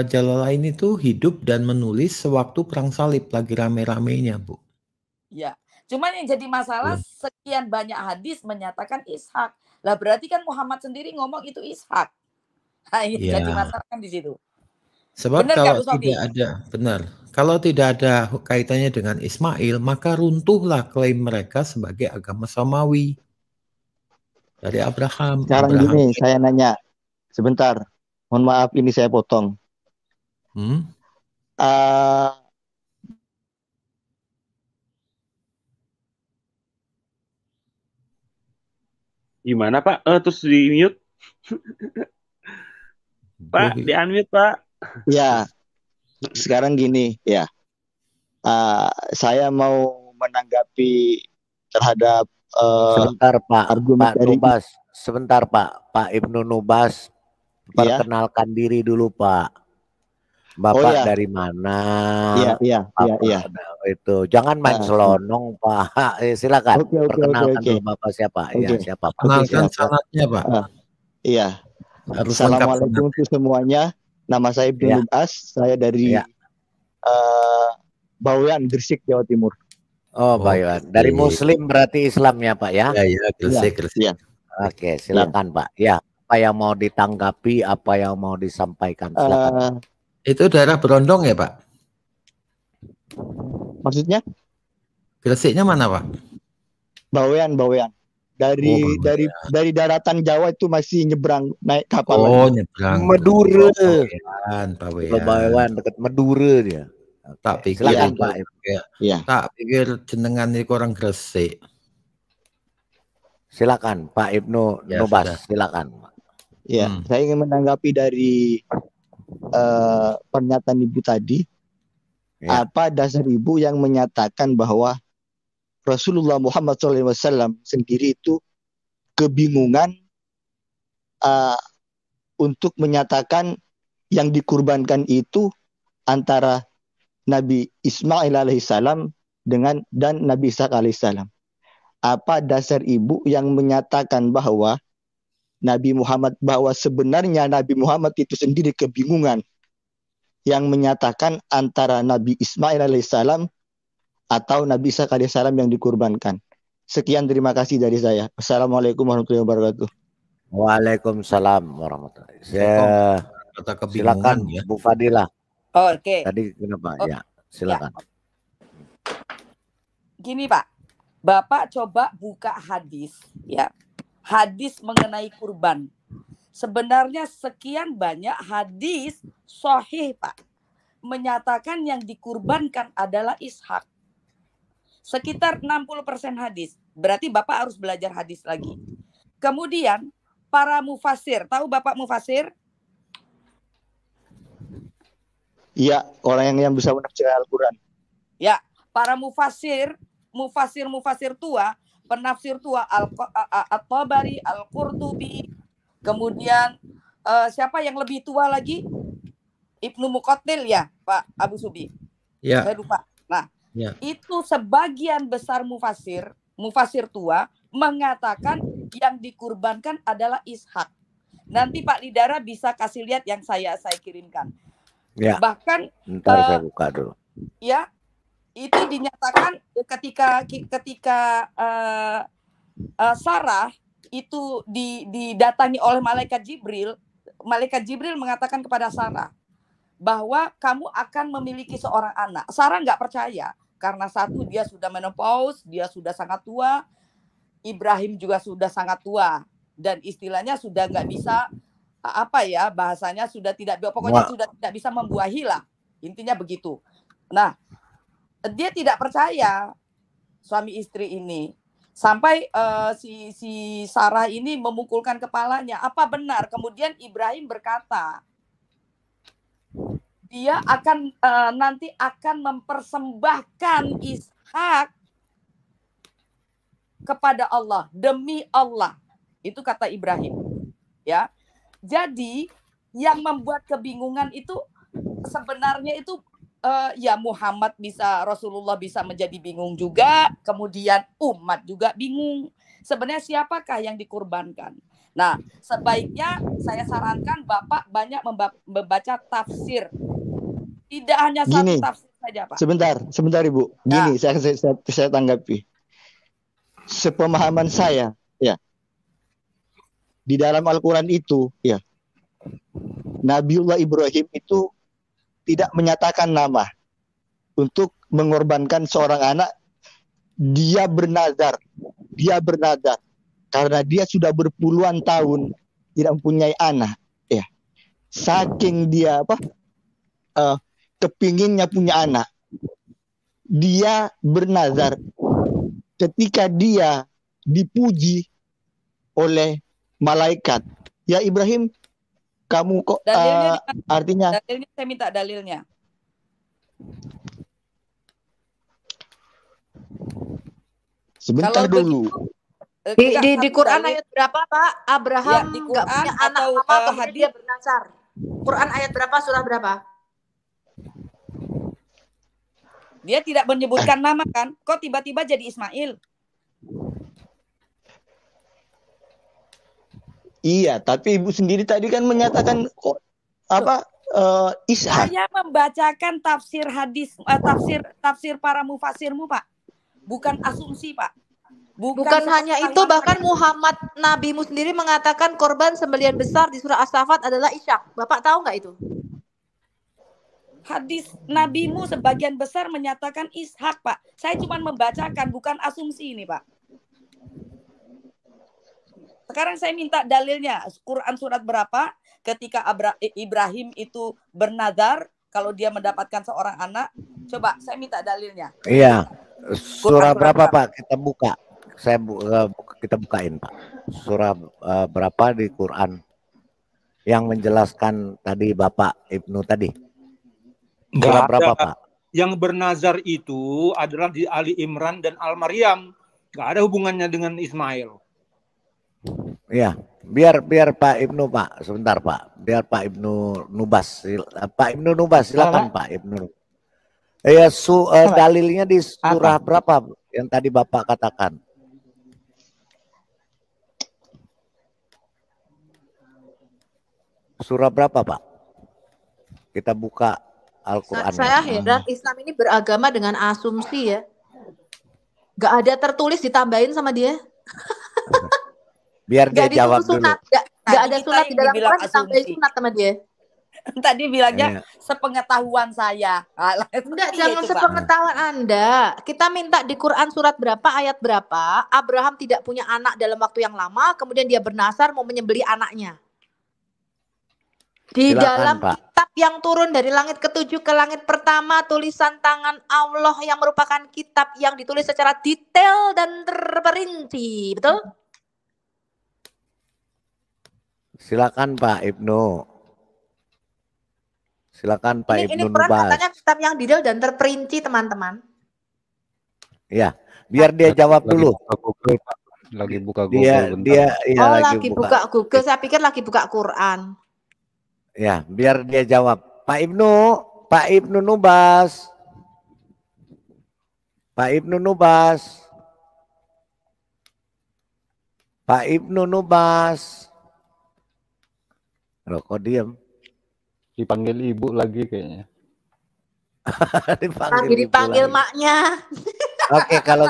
Jalalain itu hidup dan menulis sewaktu perang salib lagi rame-ramenya, Bu. Ya, cuman yang jadi masalah sekian banyak hadis menyatakan Ishak. Lah berarti kan Muhammad sendiri ngomong itu Ishak. Nah, jadi masalah kan di situ. Sebab kalau tidak ada, kalau tidak ada kaitannya dengan Ismail, maka runtuhlah klaim mereka sebagai agama Samawi dari Abraham. Sekarang gini, saya nanya, sebentar, mohon maaf ini saya potong. Gimana Pak? Terus di mute? Pak, di unmute Pak. Ya, sekarang gini ya, saya mau menanggapi terhadap sebentar Pak, argumen Pak Nubas, sebentar Pak Ibnu Nubas, perkenalkan diri dulu Pak. Bapak dari mana? Iya. Itu jangan main selonong Pak. Silakan perkenalkan dulu Bapak siapa? Ya, siapa Pak? Kenalkan sanatnya Pak. Iya. Assalamualaikum untuk semuanya. Nama saya Ibnu Nubas. Saya dari Bawean, Gresik, Jawa Timur. Oh, Bawean. Dari Muslim berarti Islamnya Pak ya? Iya, Gresik. Ya. Oke, silakan Pak. Ya, apa yang mau ditanggapi, apa yang mau disampaikan? Silakan. Itu daerah Berondong ya Pak? Maksudnya? Gresiknya mana Pak? Bawean. Dari daratan Jawa itu masih nyebrang naik kapal. Nyebrang. Madura. Bawean dekat Madura dia. Tak pikir silakan Pak. Tak pikir jenengan itu orang Gresik. Silakan Pak Ibnu Nubas, silakan. Ya, saya ingin menanggapi dari pernyataan Ibu tadi. Apa dasar Ibu yang menyatakan bahwa Rasulullah Muhammad SAW sendiri itu kebingungan untuk menyatakan yang dikurbankan itu antara Nabi Ismail alaihissalam dan Nabi Ishak alaihissalam. Apa dasar Ibu yang menyatakan bahwa sebenarnya Nabi Muhammad itu sendiri kebingungan yang menyatakan antara Nabi Ismail alaihissalam atau Nabi Ishak alaihissalam yang dikurbankan. Sekian, terima kasih dari saya. Assalamualaikum warahmatullahi wabarakatuh. Waalaikumsalam warahmatullahi wabarakatuh. Silakan Bu Fadilah. Oke. Tadi kenapa? Ya, silakan. Gini Pak, Bapak coba buka hadis ya. Hadis mengenai kurban. sebenarnya sekian banyak hadis sahih, Pak, menyatakan yang dikurbankan adalah Ishak. Sekitar 60% hadis. Berarti Bapak harus belajar hadis lagi. Kemudian para mufasir, tahu Bapak mufasir? Iya, orang yang bisa menafsirkan Al-Quran. Ya, para mufasir tua, penafsir tua At-Tabari, Al-Qurtubi, kemudian siapa yang lebih tua lagi? Ibnu Muqatil ya, Pak Abu Subi. Ya. Saya lupa. Nah, Ya. itu sebagian besar mufasir tua mengatakan yang dikurbankan adalah Ishak. Nanti Pak Lidara bisa kasih lihat yang saya kirimkan. Ya. Bahkan Ntar saya buka dulu. ya, itu dinyatakan ketika Sarah itu didatangi oleh malaikat Jibril mengatakan kepada Sarah bahwa kamu akan memiliki seorang anak. Sarah nggak percaya karena satu, dia sudah menopause, dia sudah sangat tua, Ibrahim juga sudah sangat tua, dan istilahnya sudah nggak bisa bahasanya sudah tidak, pokoknya sudah tidak bisa membuahi lah, intinya begitu. Nah, dia tidak percaya suami istri ini sampai si Sarah ini memukulkan kepalanya. Apa benar? Kemudian Ibrahim berkata, dia akan nanti akan mempersembahkan Ishak kepada Allah, demi Allah. Itu kata Ibrahim. Ya. Jadi yang membuat kebingungan itu sebenarnya itu ya Rasulullah bisa menjadi bingung juga, kemudian umat juga bingung. Sebenarnya siapakah yang dikurbankan? Nah, sebaiknya saya sarankan Bapak banyak membaca tafsir. Tidak hanya satu tafsir saja, Pak. Sebentar Ibu. Gini, saya tanggapi. Sepemahaman saya, ya. Di dalam Al-Quran itu, ya, Nabiullah Ibrahim itu tidak menyatakan nama untuk mengorbankan seorang anak. Dia bernazar karena dia sudah berpuluhan tahun tidak mempunyai anak, ya. Saking dia kepinginnya punya anak, dia bernazar. Ketika dia dipuji oleh malaikat, ya Ibrahim, kamu kok artinya dalilnya, saya minta dalilnya. Sebentar dulu. Di Quran ayat berapa, Pak? Abraham nggak punya anak apa kemudian dia bernazar. Quran ayat berapa, surah berapa? Dia tidak menyebutkan nama kan? Kok tiba-tiba jadi Ismail? Iya, tapi Ibu sendiri tadi kan menyatakan kok Ishak. Saya membacakan tafsir hadis, tafsir para mufasirmu, Pak. Bukan asumsi, Pak. Bukan hanya itu, bahkan Muhammad Nabimu sendiri mengatakan korban sembelihan besar di surah As-Saffat adalah Ishak. Bapak tahu nggak itu? Hadis Nabimu sebagian besar menyatakan Ishak, Pak. Saya cuma membacakan, bukan asumsi ini, Pak. Sekarang saya minta dalilnya. Quran surat berapa ketika Ibrahim itu bernazar kalau dia mendapatkan seorang anak? Coba saya minta dalilnya. Iya. Surah berapa, Pak? Kita buka. Kita bukain, Pak. Surah berapa di Quran yang menjelaskan tadi Bapak Ibnu tadi? Surah berapa, Pak? Yang bernazar itu adalah di Ali Imran dan Al-Maryam. Nggak ada hubungannya dengan Ismail. Iya, biar Pak Ibnu, Pak. Sebentar, Pak. Biar Pak Ibnu Nubas. Pak Ibnu Nubas, silakan Pak Ibnu. Ya, dalilnya di surah berapa yang tadi Bapak katakan? Surah berapa, Pak? Kita buka Al-Quran. Saya heran, Islam ini beragama dengan asumsi ya. Gak ada tertulis ditambahin sama dia. Biar dia jawab dulu. Gak ada sunat di dalam Quran ditambahin sunat sama dia. Tadi bilangnya sepengetahuan saya. Enggak, jangan sepengetahuan Anda. Kita minta di Quran surat berapa, ayat berapa, Abraham tidak punya anak dalam waktu yang lama, kemudian dia bernazar mau menyembelih anaknya. Di Silakan, dalam Pak. kitab yang turun dari langit ketujuh ke langit pertama, tulisan tangan Allah yang merupakan kitab yang ditulis secara detail dan terperinci, betul? Silakan Pak Ibnu. Silakan Pak Ini Ibnu Quran Nubas. katanya kitab yang detail dan terperinci, teman-teman. Ya, biar dia jawab dulu. Lagi buka Dia Google bentar. ya, lagi buka Google. Saya pikir lagi buka Quran. Ya, biar dia jawab. Pak Ibnu Nubas. Pak Ibnu Nubas. Pak Ibnu Nubas. Loh, kok diam? Dipanggil ibu lagi kayaknya. dipanggil maknya. Oke, kalau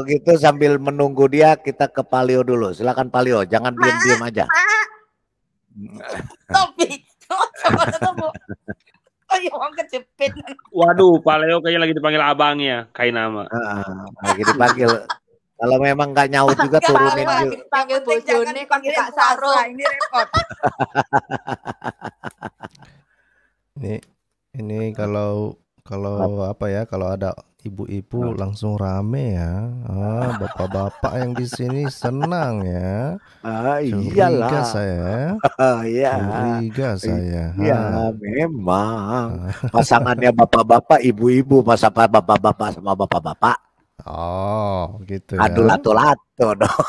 gitu sambil menunggu dia kita ke Palio dulu. Silakan Palio, jangan diam-diam aja. Topi. Oh iya, orang kejepit. Waduh, Pak Leo kayaknya lagi dipanggil abangnya, kain nama. Lagi dipanggil. Kalau memang nggak nyaut juga turunin juga. Dipanggil bojone kok buka sarung. Ini repot. Ini kalau apa ya, kalau ada ibu-ibu langsung rame ya. Bapak-bapak yang di sini senang ya. Curiga Iyalah. saya. Curiga saya. Iya, memang. Pasangannya bapak-bapak, ibu-ibu, masa bapak-bapak sama bapak-bapak. Oh, gitu ya. Aduh lato-lato dong.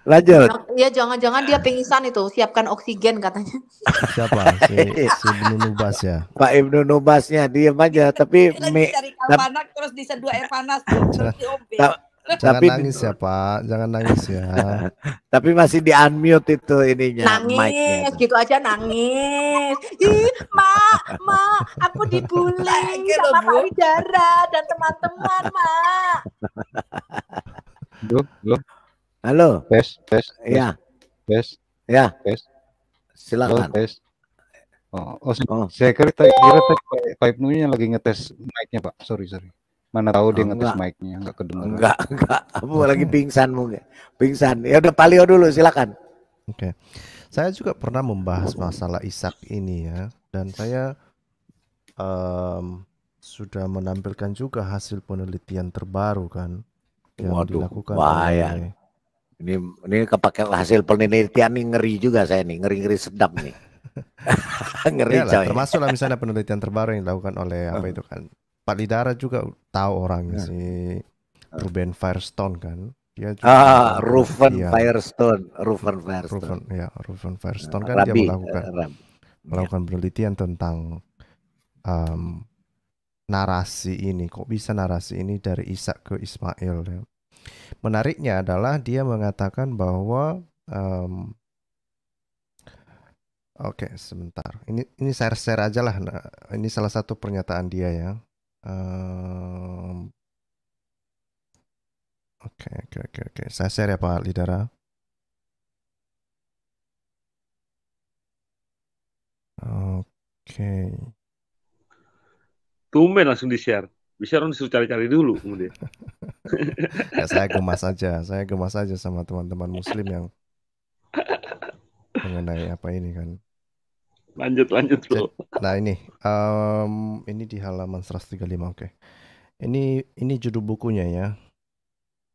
Lanjut. Ya jangan-jangan dia pingsan itu, siapkan oksigen katanya. Siapa? Si Ibnu Nubas ya. Pak Ibnu Nubasnya diem aja, tapi Lagi cari kalpanak terus diseduh air panas. Jangan nangis ya Pak, jangan nangis ya. Tapi masih di unmute itu ininya. Nangis, gitu aja nangis. Ih, Ma, aku dibully sama Pak Widara dan teman-teman, Ma. Loh. Halo. Tes. Iya. Tes. Ya. Tes. Silakan. Tes. Saya kira tadi Pak Ibnu-nya lagi ngetes mic-nya, Pak. Sorry. Mana tahu dia ngetes mic-nya, enggak kedengaran. Enggak. Aku lagi pingsan mungkin. Pingsan. Ya udah Palio dulu, silakan. Oke. Saya juga pernah membahas masalah Ishak ini ya, dan saya sudah menampilkan juga hasil penelitian terbaru kan yang dilakukan oleh Ini kepakai hasil penelitian nih, ngeri juga saya nih, ngeri sedap nih. Ngeri ya lah, coy. termasuklah misalnya penelitian terbaru yang dilakukan oleh apa itu kan, Pak Lidara juga tahu orangnya si Ruben Firestone kan. Dia juga Ruben Firestone kan dia melakukan penelitian tentang narasi ini. Kok bisa narasi ini dari Ishak ke Ismail ya. Menariknya adalah dia mengatakan bahwa oke, sebentar. Ini share aja lah. Nah, ini salah satu pernyataan dia ya. Oke. Saya share ya Pak Lidara. Oke. Tumben langsung di-share. Bisa orang disuruh cari-cari dulu kemudian. Ya saya gemas aja sama teman-teman muslim yang mengenai apa ini kan. Lanjut bro. Nah ini di halaman 135. Oke. Ini judul bukunya ya.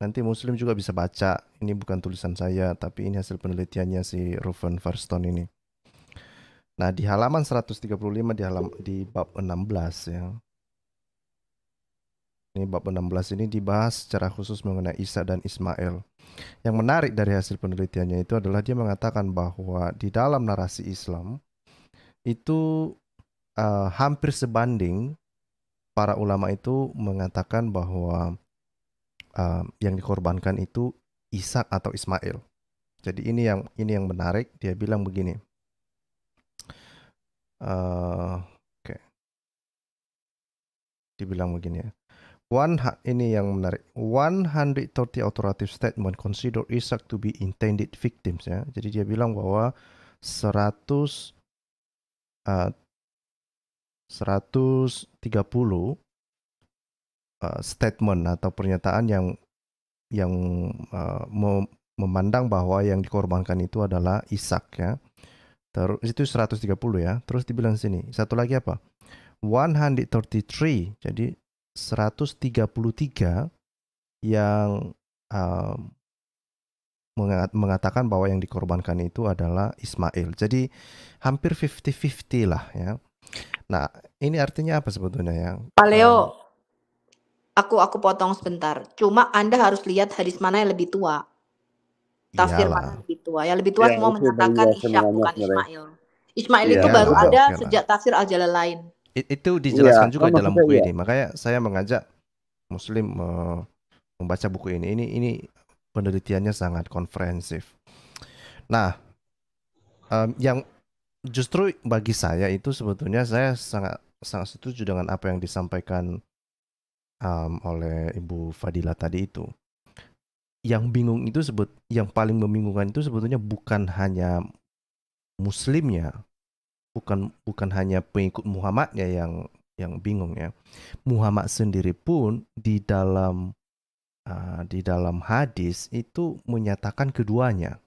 Nanti muslim juga bisa baca. Ini bukan tulisan saya, tapi ini hasil penelitiannya si Ruben Firestone ini. Nah di halaman 135 di bab 16 ya. Ini bab 16 ini dibahas secara khusus mengenai Isa dan Ismail. Yang menarik dari hasil penelitiannya itu adalah dia mengatakan bahwa di dalam narasi Islam itu hampir sebanding para ulama itu mengatakan bahwa yang dikorbankan itu Ishak atau Ismail. Jadi ini yang menarik. Dia bilang begini. Dibilang begini ya. Ini yang menarik. 130 authoritative statement consider Ishak to be intended victims ya. Jadi dia bilang bahwa 130 statement atau pernyataan yang memandang bahwa yang dikorbankan itu adalah Ishak ya. Terus itu 130 ya. Terus dibilang sini, satu lagi apa? 133. Jadi 133 yang mengatakan bahwa yang dikorbankan itu adalah Ismail. Jadi hampir 50-50 lah ya. Nah, ini artinya apa sebetulnya ya? Pak Leo, aku potong sebentar. Cuma Anda harus lihat hadis mana yang lebih tua. Tafsir mana yang lebih tua. Yang lebih tua Ya, semua itu menyatakan dari Ishak bukan sebenarnya. Ismail. Ismail Iya, itu baru betul. ada Oke lah. sejak tafsir Al-Jalalain. Itu dijelaskan Iya, juga kan dalam maksudnya buku iya. ini. Makanya saya mengajak Muslim membaca buku ini. Ini penelitiannya sangat komprehensif. Nah, yang justru bagi saya itu sebetulnya saya sangat setuju dengan apa yang disampaikan oleh Ibu Fadila tadi itu. Yang bingung itu yang paling membingungkan itu sebetulnya bukan hanya Muslimnya, bukan hanya pengikut Muhammadnya yang bingung ya. Muhammad sendiri pun di dalam hadis itu menyatakan keduanya.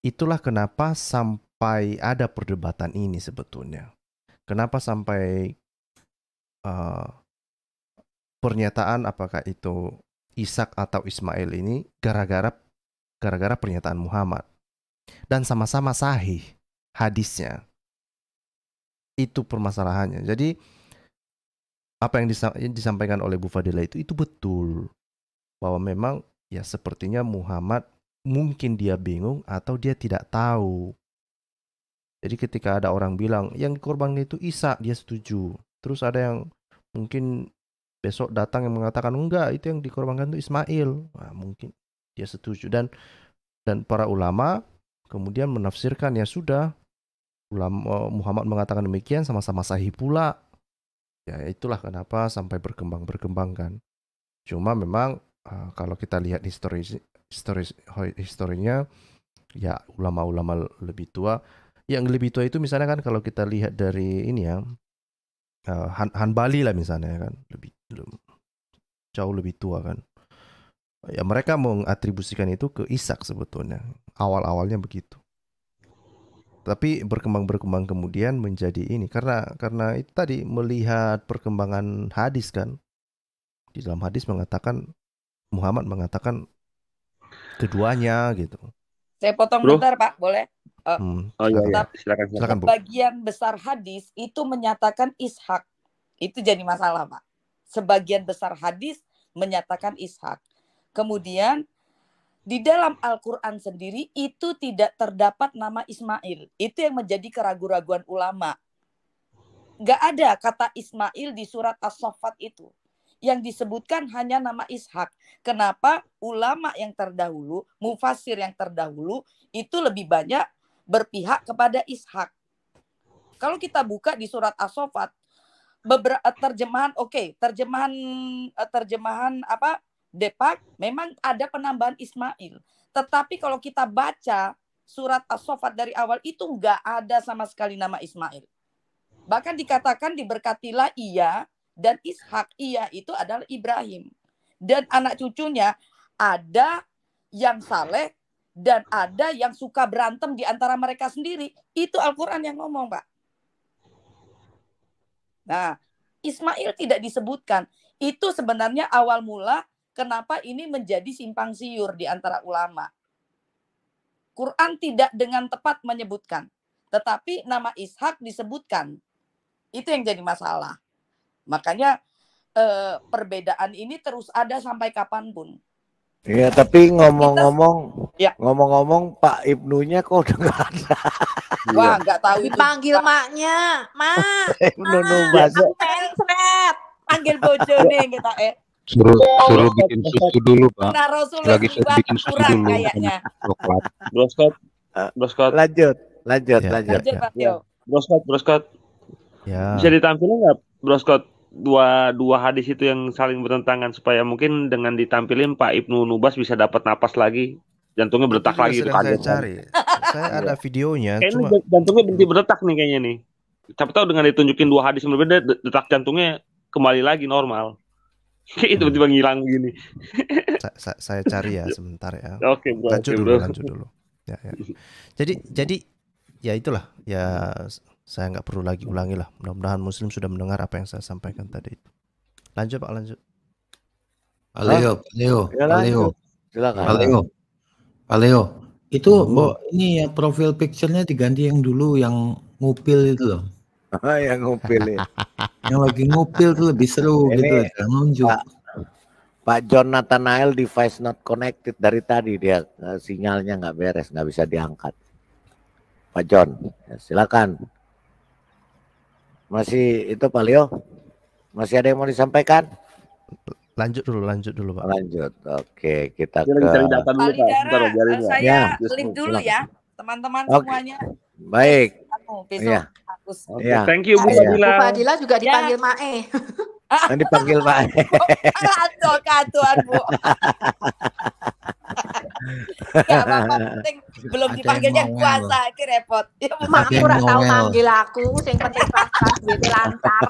Itulah kenapa sampai ada perdebatan ini sebetulnya. Kenapa sampai pernyataan apakah itu Ishak atau Ismail ini gara-gara pernyataan Muhammad. Dan sama-sama sahih hadisnya. Itu permasalahannya. Jadi apa yang disampaikan oleh Bu Fadila itu betul. Bahwa memang ya sepertinya Muhammad mungkin dia bingung atau dia tidak tahu. Jadi ketika ada orang bilang yang dikorbankan itu Isa, dia setuju. Terus ada yang mungkin besok datang yang mengatakan enggak, itu yang dikorbankan itu Ismail. Nah, mungkin dia setuju. Dan para ulama kemudian menafsirkan ya sudah, Muhammad mengatakan demikian sama-sama sahih pula. Ya itulah kenapa sampai berkembang kan. Cuma memang kalau kita lihat historinya ya ulama-ulama lebih tua. Yang lebih tua itu misalnya kan kalau kita lihat dari ini ya Hanbali lah misalnya kan, jauh lebih tua kan. Ya mereka mengatribusikan itu ke Ishak sebetulnya. Awal-awalnya begitu. Tapi berkembang kemudian menjadi ini karena itu tadi melihat perkembangan hadis kan. Di dalam hadis Muhammad mengatakan keduanya gitu. Saya potong Bro. bentar Pak, boleh? Oh iya, silakan Bu. Sebagian besar hadis itu menyatakan Ishak. Itu jadi masalah Pak. Sebagian besar hadis menyatakan Ishak. Kemudian di dalam Al-Quran sendiri itu tidak terdapat nama Ismail. Itu yang menjadi keraguan-raguan ulama. Gak ada kata Ismail di surat As-Saffat itu. Yang disebutkan hanya nama Ishak. Kenapa ulama yang terdahulu, mufassir yang terdahulu, itu lebih banyak berpihak kepada Ishak. Kalau kita buka di surat As-Saffat, beberapa terjemahan apa? Depak memang ada penambahan Ismail. Tetapi kalau kita baca surat As-Saffat dari awal itu nggak ada sama sekali nama Ismail. Bahkan dikatakan diberkatilah ia dan Ishak. Ia itu adalah Ibrahim. Dan anak cucunya ada yang saleh dan ada yang suka berantem di antara mereka sendiri. Itu Al-Quran yang ngomong, Pak. Nah, Ismail tidak disebutkan. Itu sebenarnya awal mula kenapa ini menjadi simpang siur di antara ulama. Quran tidak dengan tepat menyebutkan. Tetapi nama Ishak disebutkan. Itu yang jadi masalah. Makanya perbedaan ini terus ada sampai kapanpun. Iya, tapi ngomong-ngomong Pak Ibnunya kok udah nggak ada. Wah, nggak tahu itu. Dipanggil maknya, Mak. Ibnu Nubas. Panggil bojone kita Suruh bikin susu dulu Pak. Nah, Rasulullah Lagi suruh bikin susu kurang dulu. kayaknya. Bro Scott. Lanjut. Lanjut, Pak Tio. Bro Scott. Ya. Bisa ditampilin nggak, Bro Scott, dua hadis itu yang saling bertentangan supaya mungkin dengan ditampilin Pak Ibnu Nubas bisa dapat napas lagi, jantungnya berdetak lagi itu kaget. Saya cari. Saya ada videonya. Kayaknya cuma jantungnya berhenti berdetak nih kayaknya nih. Siapa tahu dengan ditunjukin dua hadis yang berbeda, detak jantungnya kembali lagi normal. Kayak tiba-tiba ngilang gini. Saya cari ya sebentar ya. Oke, bro. Lanjut dulu. Ya. Jadi ya itulah ya, saya nggak perlu lagi ulangi lah. Mudah-mudahan Muslim sudah mendengar apa yang saya sampaikan tadi itu. Lanjut Pak, lanjut. Leo. Silakan. Pak Leo. Itu ini ya profil picture-nya diganti yang dulu yang ngupil itu loh. Yang ngupil ya. Yang lagi ngupil tuh lebih seru Ini gitu loh, nunjuk. Pak John Nathanael, device not connected dari tadi, dia sinyalnya nggak beres, nggak bisa diangkat. Pak John, ya, silakan. Masih itu Pak Leo? Masih ada yang mau disampaikan? Lanjut dulu Pak. Lanjut. Oke, kita Dia lagi cari data dulu, Pak. Bentar, biarin, Pak. Saya Ya. live dulu ya, teman-teman Oke. semuanya. Baik. Besok Iya. bagus. Oke, thank you Bu Bu Fadila. Fadila juga dipanggil Mae. Yang dipanggil Pak. Katuan Bu. Gak apa-apa, penting belum dipanggil yang kuasa, ini repot. Ya, Bu. Mak aku ora tau manggil aku, sing penting pas duit lancar.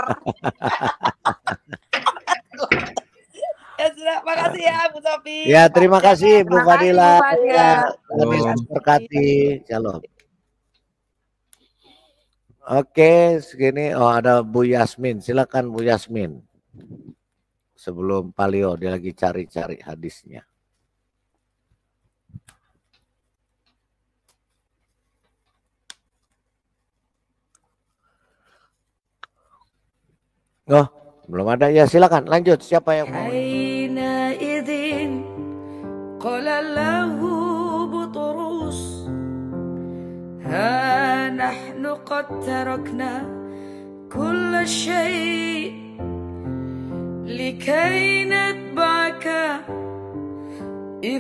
Ya sudah, makasih ya Bu Sofi. Ya, terima kasih Bu Fadila. Fadila. Tuhan berkati. Shalom. Oke, segini. Oh, ada Bu Yasmin. Silakan Bu Yasmin. Sebelum Palio, dia lagi cari-cari hadisnya. Oh, belum ada. Ya, silakan lanjut. Siapa yang mau? حينئذ قال له بطرس ها نحن قد تركنا كل شيء لكي نتبعك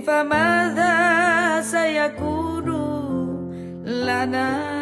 فماذا سيكون لنا